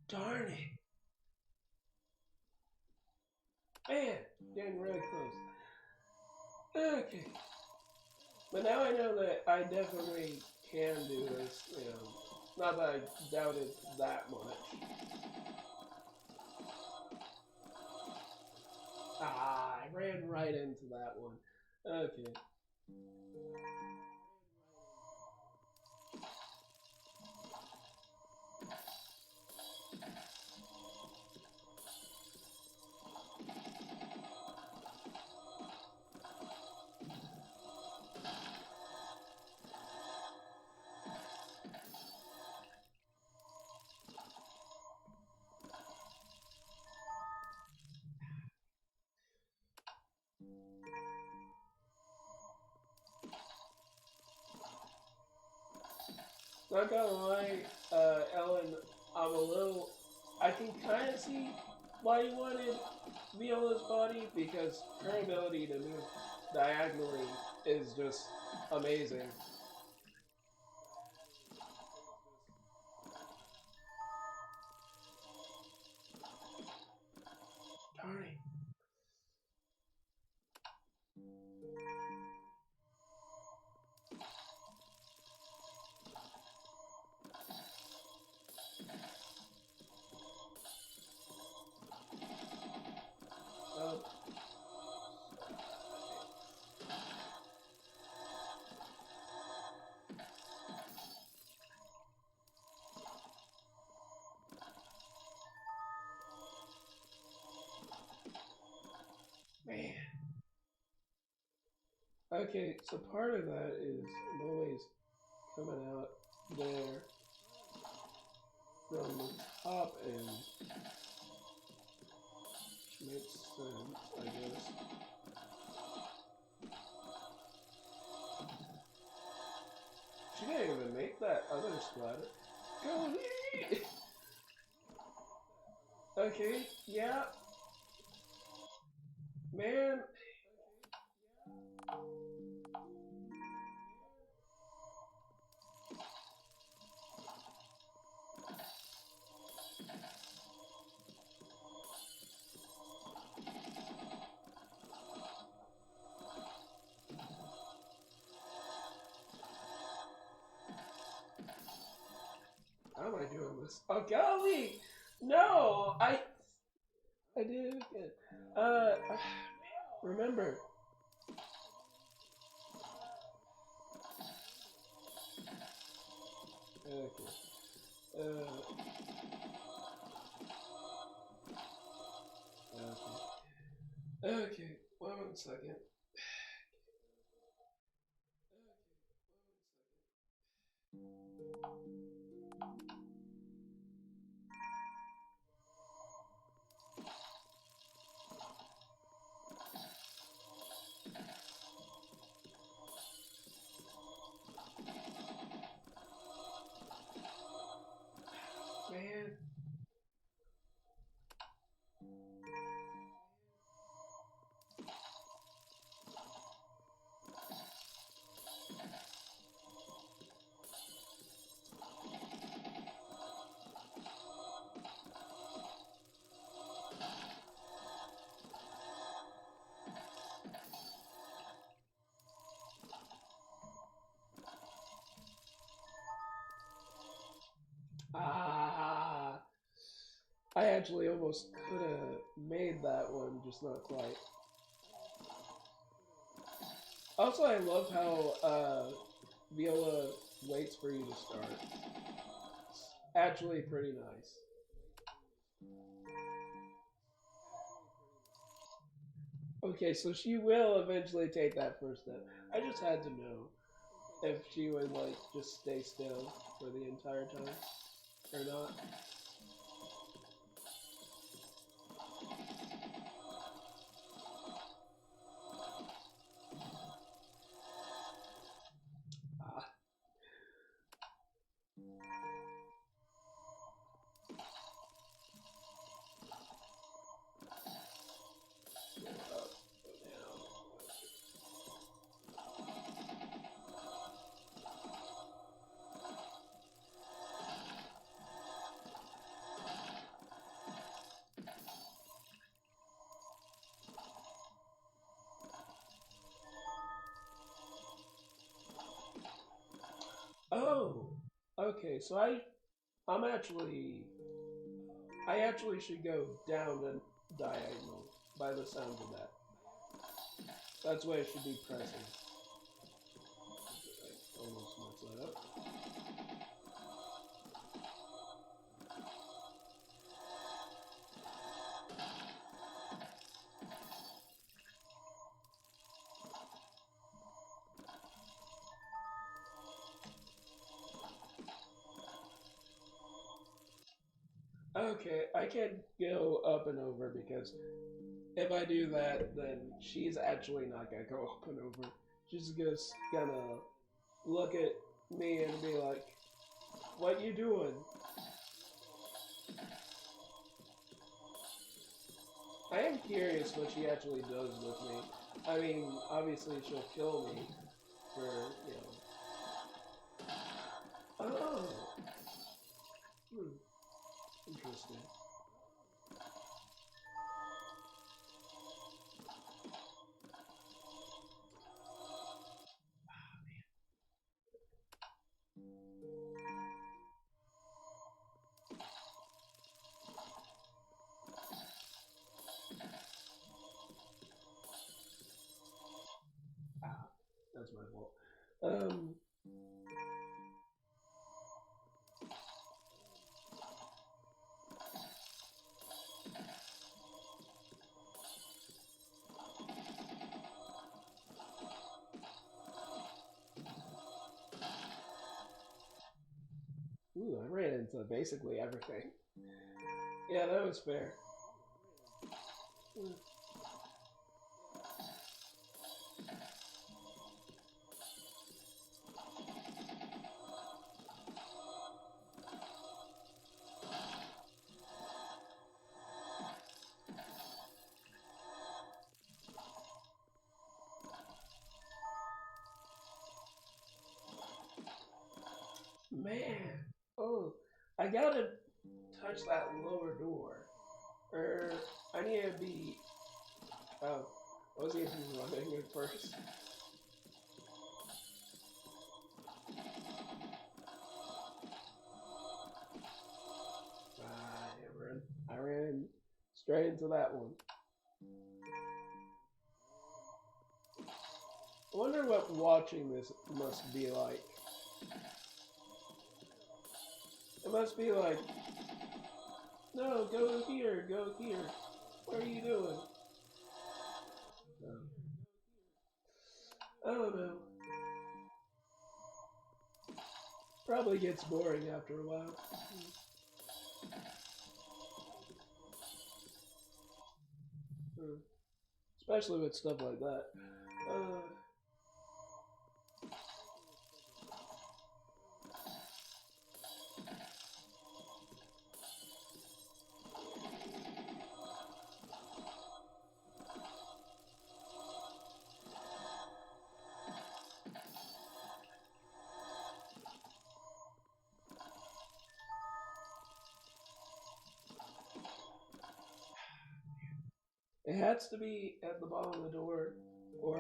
Darn it. Man, getting really close. Okay. But now I know that I definitely can do this, you know. Not that I doubted that much. Ah, I ran right into that one. Okay. Not gonna lie, Ellen, I'm a little. I can kind of see why you wanted Viola's body because her ability to move diagonally is just amazing. Darn it. Oh. Man. Okay, so part of that is always coming out there from the top end. Which makes sense, I guess. She didn't even make that other splatter. Golly! Okay, yeah. Man. How am I doing this? Oh, golly! No! I did it again. Remember. Okay. Okay. Okay. 1 second. Man. Ah. I actually almost could have made that one, just not quite. Also, I love how Viola waits for you to start. It's actually pretty nice. Okay, so she will eventually take that first step. I just had to know if she would like just stay still for the entire time or not. Okay, so I'm actually I actually should go down the diagonal by the sound of that. That's what I should be pressing. I almost messed that up. Okay, I can't go up and over because if I do that, then she's actually not gonna go up and over. She's just gonna look at me and be like, "What you doing?" I am curious what she actually does with me. I mean, obviously she'll kill me for, you know. Oh, hmm, interesting. Ah, that's my fault. Um, ooh, I ran into basically everything. Yeah, that was fair. Man, oh, I gotta touch that lower door. Or I need to be. Oh, I was even running at first. I ran straight into that one. I wonder what watching this must be like. It must be like, no, go here, go here. What are you doing? I don't know. Probably gets boring after a while. Hmm. Especially with stuff like that. Uh, it has to be at the bottom of the door, or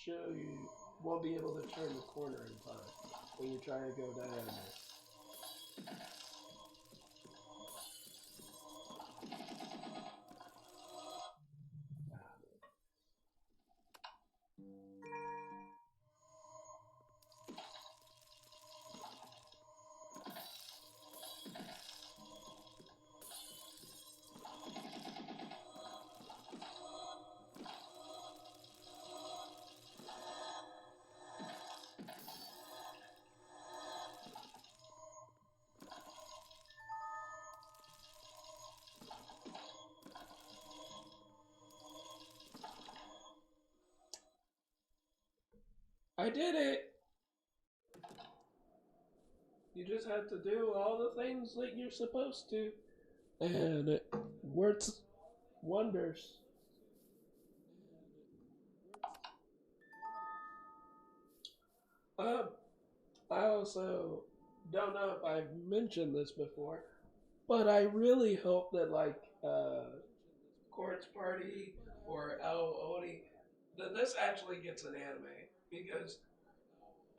show you won't be able to turn the corner in time when you try to go diagonal. I did it! You just have to do all the things that you're supposed to. And it works wonders. Um, I also don't know if I've mentioned this before, but I really hope that Court's Party or Al Oni that this actually gets an anime because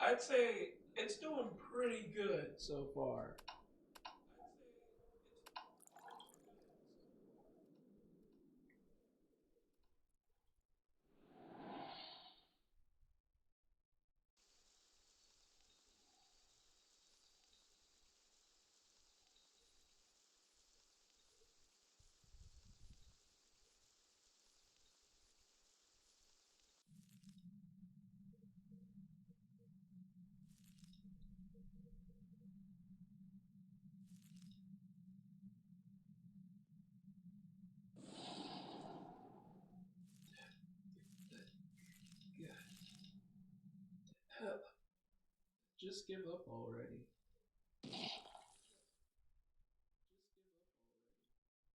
I'd say It's doing pretty good so far. Just give up already.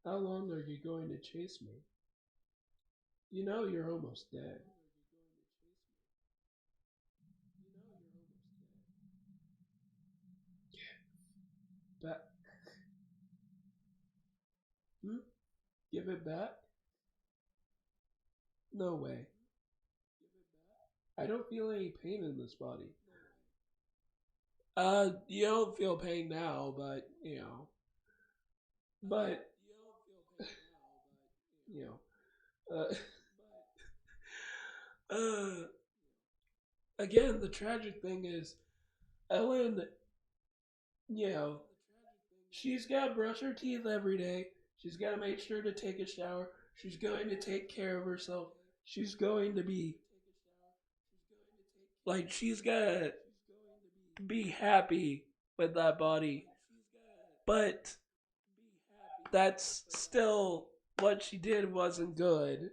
How long are you going to chase me? You know you're almost dead. Back. Hmm? Give it back? No way. I don't feel any pain in this body. You don't feel pain now, but, but, you uh, again, the tragic thing is, Ellen, you know, she's got to brush her teeth every day. She's got to make sure to take a shower. She's going to take care of herself. She's going to be, like, she's got to be happy with that body. But that's still what she did wasn't good.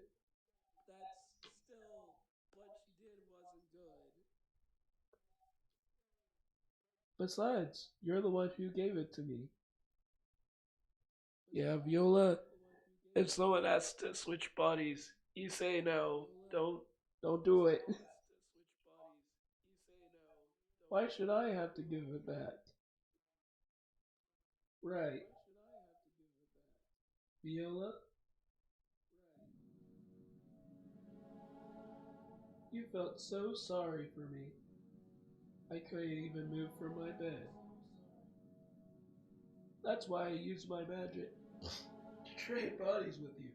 Besides, you're the one who gave it to me. Yeah, Viola, if someone asks to switch bodies, you say no. Don't do it. Why should I have to give it back? Right. Viola, you felt so sorry for me. I couldn't even move from my bed. That's why I used my magic to trade bodies with you.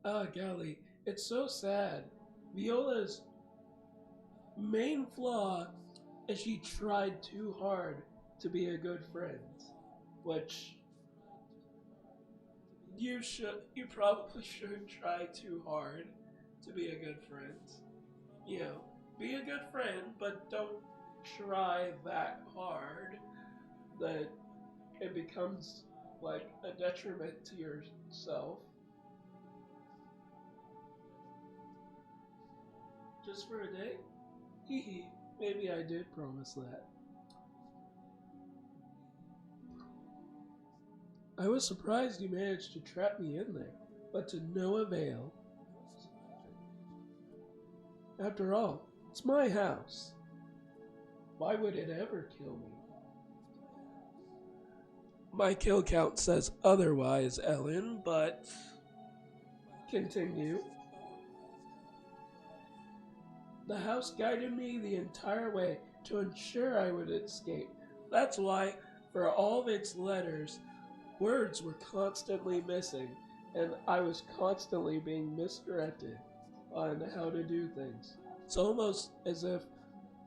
Golly, it's so sad. Viola's main flaw is she tried too hard to be a good friend, which you probably shouldn't try too hard to be a good friend. You know, be a good friend, but don't try that hard that it becomes like a detriment to yourself. Just for a day? Hee hee. Maybe I did promise that. I was surprised you managed to trap me in there, but to no avail. After all, it's my house. Why would it ever kill me? My kill count says otherwise, Ellen, but continue. The house guided me the entire way to ensure I would escape. That's why, for all of its letters, words were constantly missing, and I was constantly being misdirected on how to do things. It's almost as if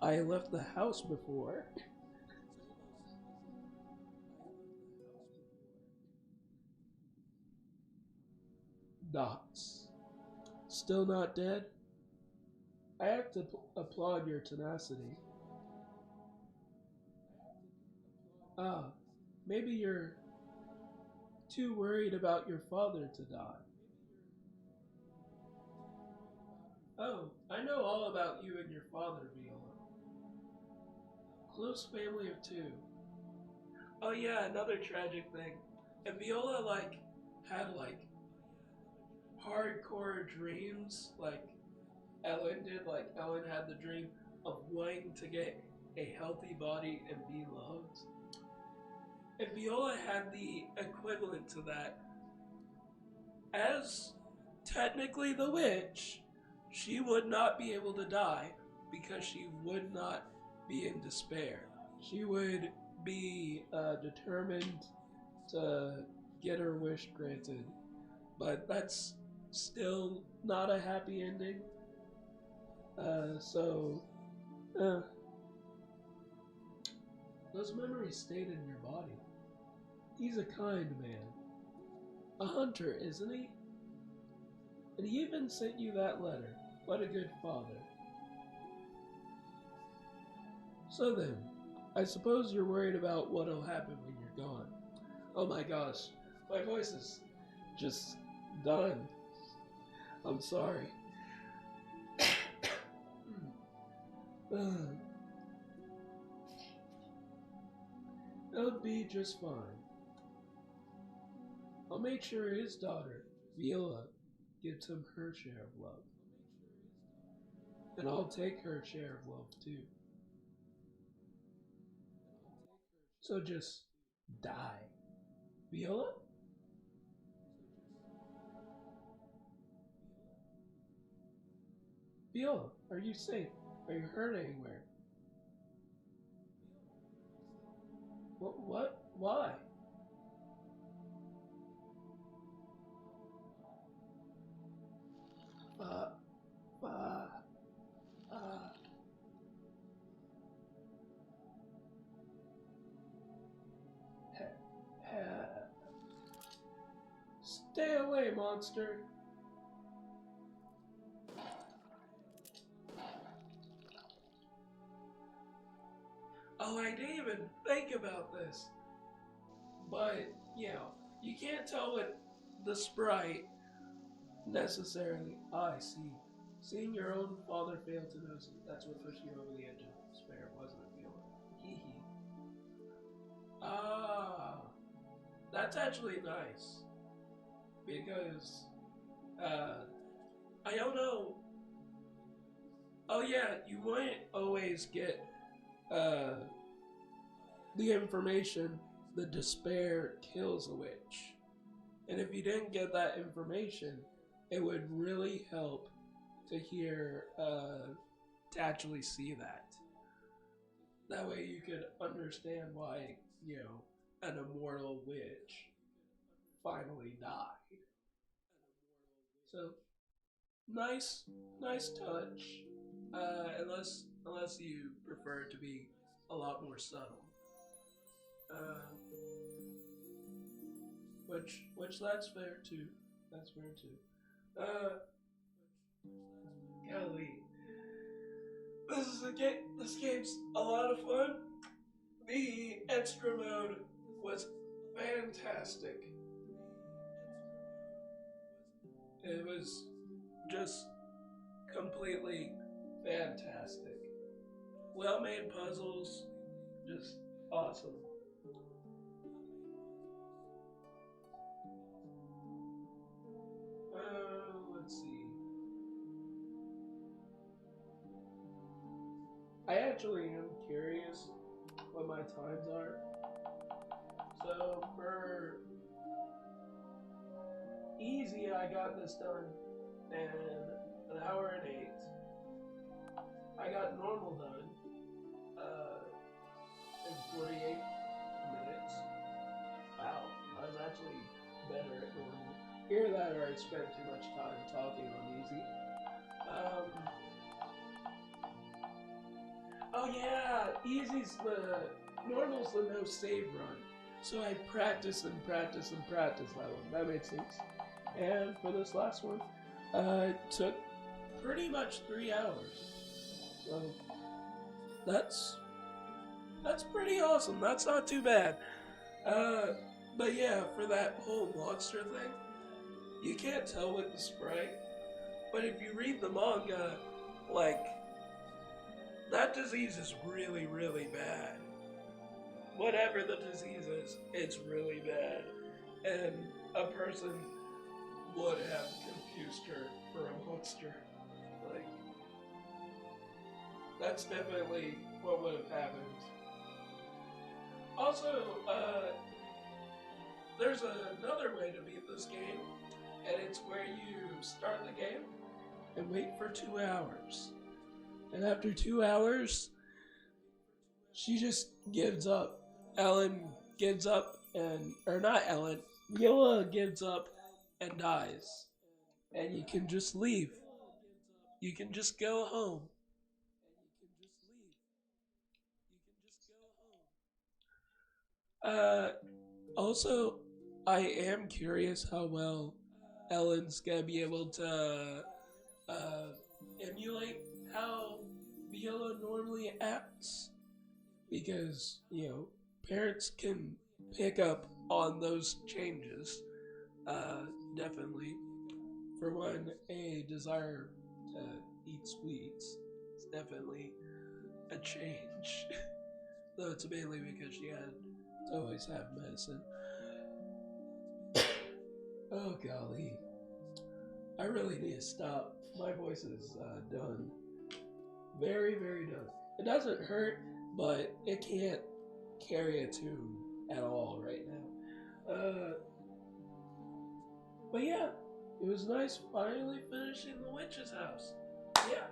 I left the house before. Dots. Still not dead? I have to applaud your tenacity. Ah, maybe you're too worried about your father to die. Oh, I know all about you and your father, Viola. Close family of two. Oh yeah, another tragic thing. And Viola had hardcore dreams like Ellen did. Like Ellen had the dream of wanting to get a healthy body and be loved. And Viola had the equivalent to that. As technically the witch, she would not be able to die because she would not be in despair. She would be determined to get her wish granted, but that's still not a happy ending. So, uh, those memories stayed in your body. He's a kind man. A hunter, isn't he? And he even sent you that letter. What a good father. So then, I suppose you're worried about what'll happen when you're gone. Oh my gosh, my voice is just done. I'm sorry. It'll be just fine. I'll make sure his daughter, Viola, gives him her share of love. And I'll take her share of love too. So just die. Viola? Viola, are you safe? Are you hurt anywhere? What? Why? Uh, uh, uh, Stay away, monster. Oh, I didn't even think about this. But, you know, you can't tell what the sprite necessarily. I see. Seeing your own father fail to notice, that's what pushed you over the edge of despair, wasn't it, Viola? Hee hee. Ah, that's actually nice. Because, uh, I don't know. Oh, yeah, you wouldn't always get, uh, the information the despair kills a witch. And if you didn't get that information, it would really help to hear, to actually see that. That way you could understand why, you know, an immortal witch finally died. So, nice, nice touch. Unless you prefer it to be a lot more subtle. Uh, which that's fair too. That's fair too. Uh, golly, This game's a lot of fun. The extra mode was fantastic. It was just completely fantastic. Well made puzzles, just awesome. Let's see. I actually am curious what my times are. So for easy, I got this done in an hour and eight. I got normal done in 48 minutes. Wow, I was actually better at normal. Hear that, or I spent too much time talking on easy. Um, oh yeah, easy's the normal's the no save run. So I practice and practice and practice that one. That makes sense. And for this last one, it took pretty much 3 hours. So that's that's pretty awesome. That's not too bad. Uh, but yeah, for that whole monster thing, you can't tell with the sprite. But if you read the manga, like that disease is really, really bad. Whatever the disease is, it's really bad. And a person would have confused her for a monster. Like, that's definitely what would have happened. Also, there's another way to beat this game, and it's where you start the game, and wait for 2 hours. And after 2 hours, she just gives up. Ellen gives up or not Ellen, Viola gives up and dies. And you can just leave. You can just go home. Uh, Also, I am curious how well Ellen's gonna be able to uh, emulate how Viola normally acts, because parents can pick up on those changes. Definitely, for one, a desire to eat sweets is definitely a change. Though it's mainly because she had to always have medicine. Oh golly, I really need to stop. My voice is done. Very, very done. It doesn't hurt, but it can't carry a tune at all right now. But yeah, it was nice finally finishing the witch's house. Yeah,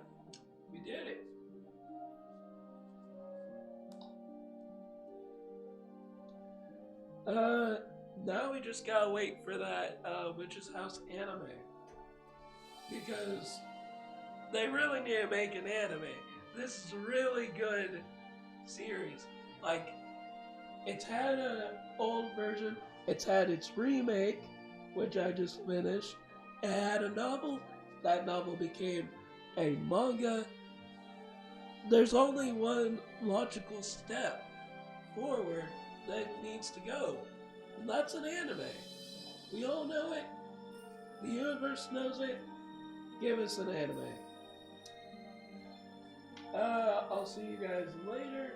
we did it. Now we just gotta wait for that witch's house anime, because they really need to make an anime. This is a really good series. Like, it's had an old version, it's had its remake, which I just finished. It had a novel. That novel became a manga. There's only one logical step forward that needs to go, and that's an anime. We all know it. The universe knows it. Give us an anime. I'll see you guys later.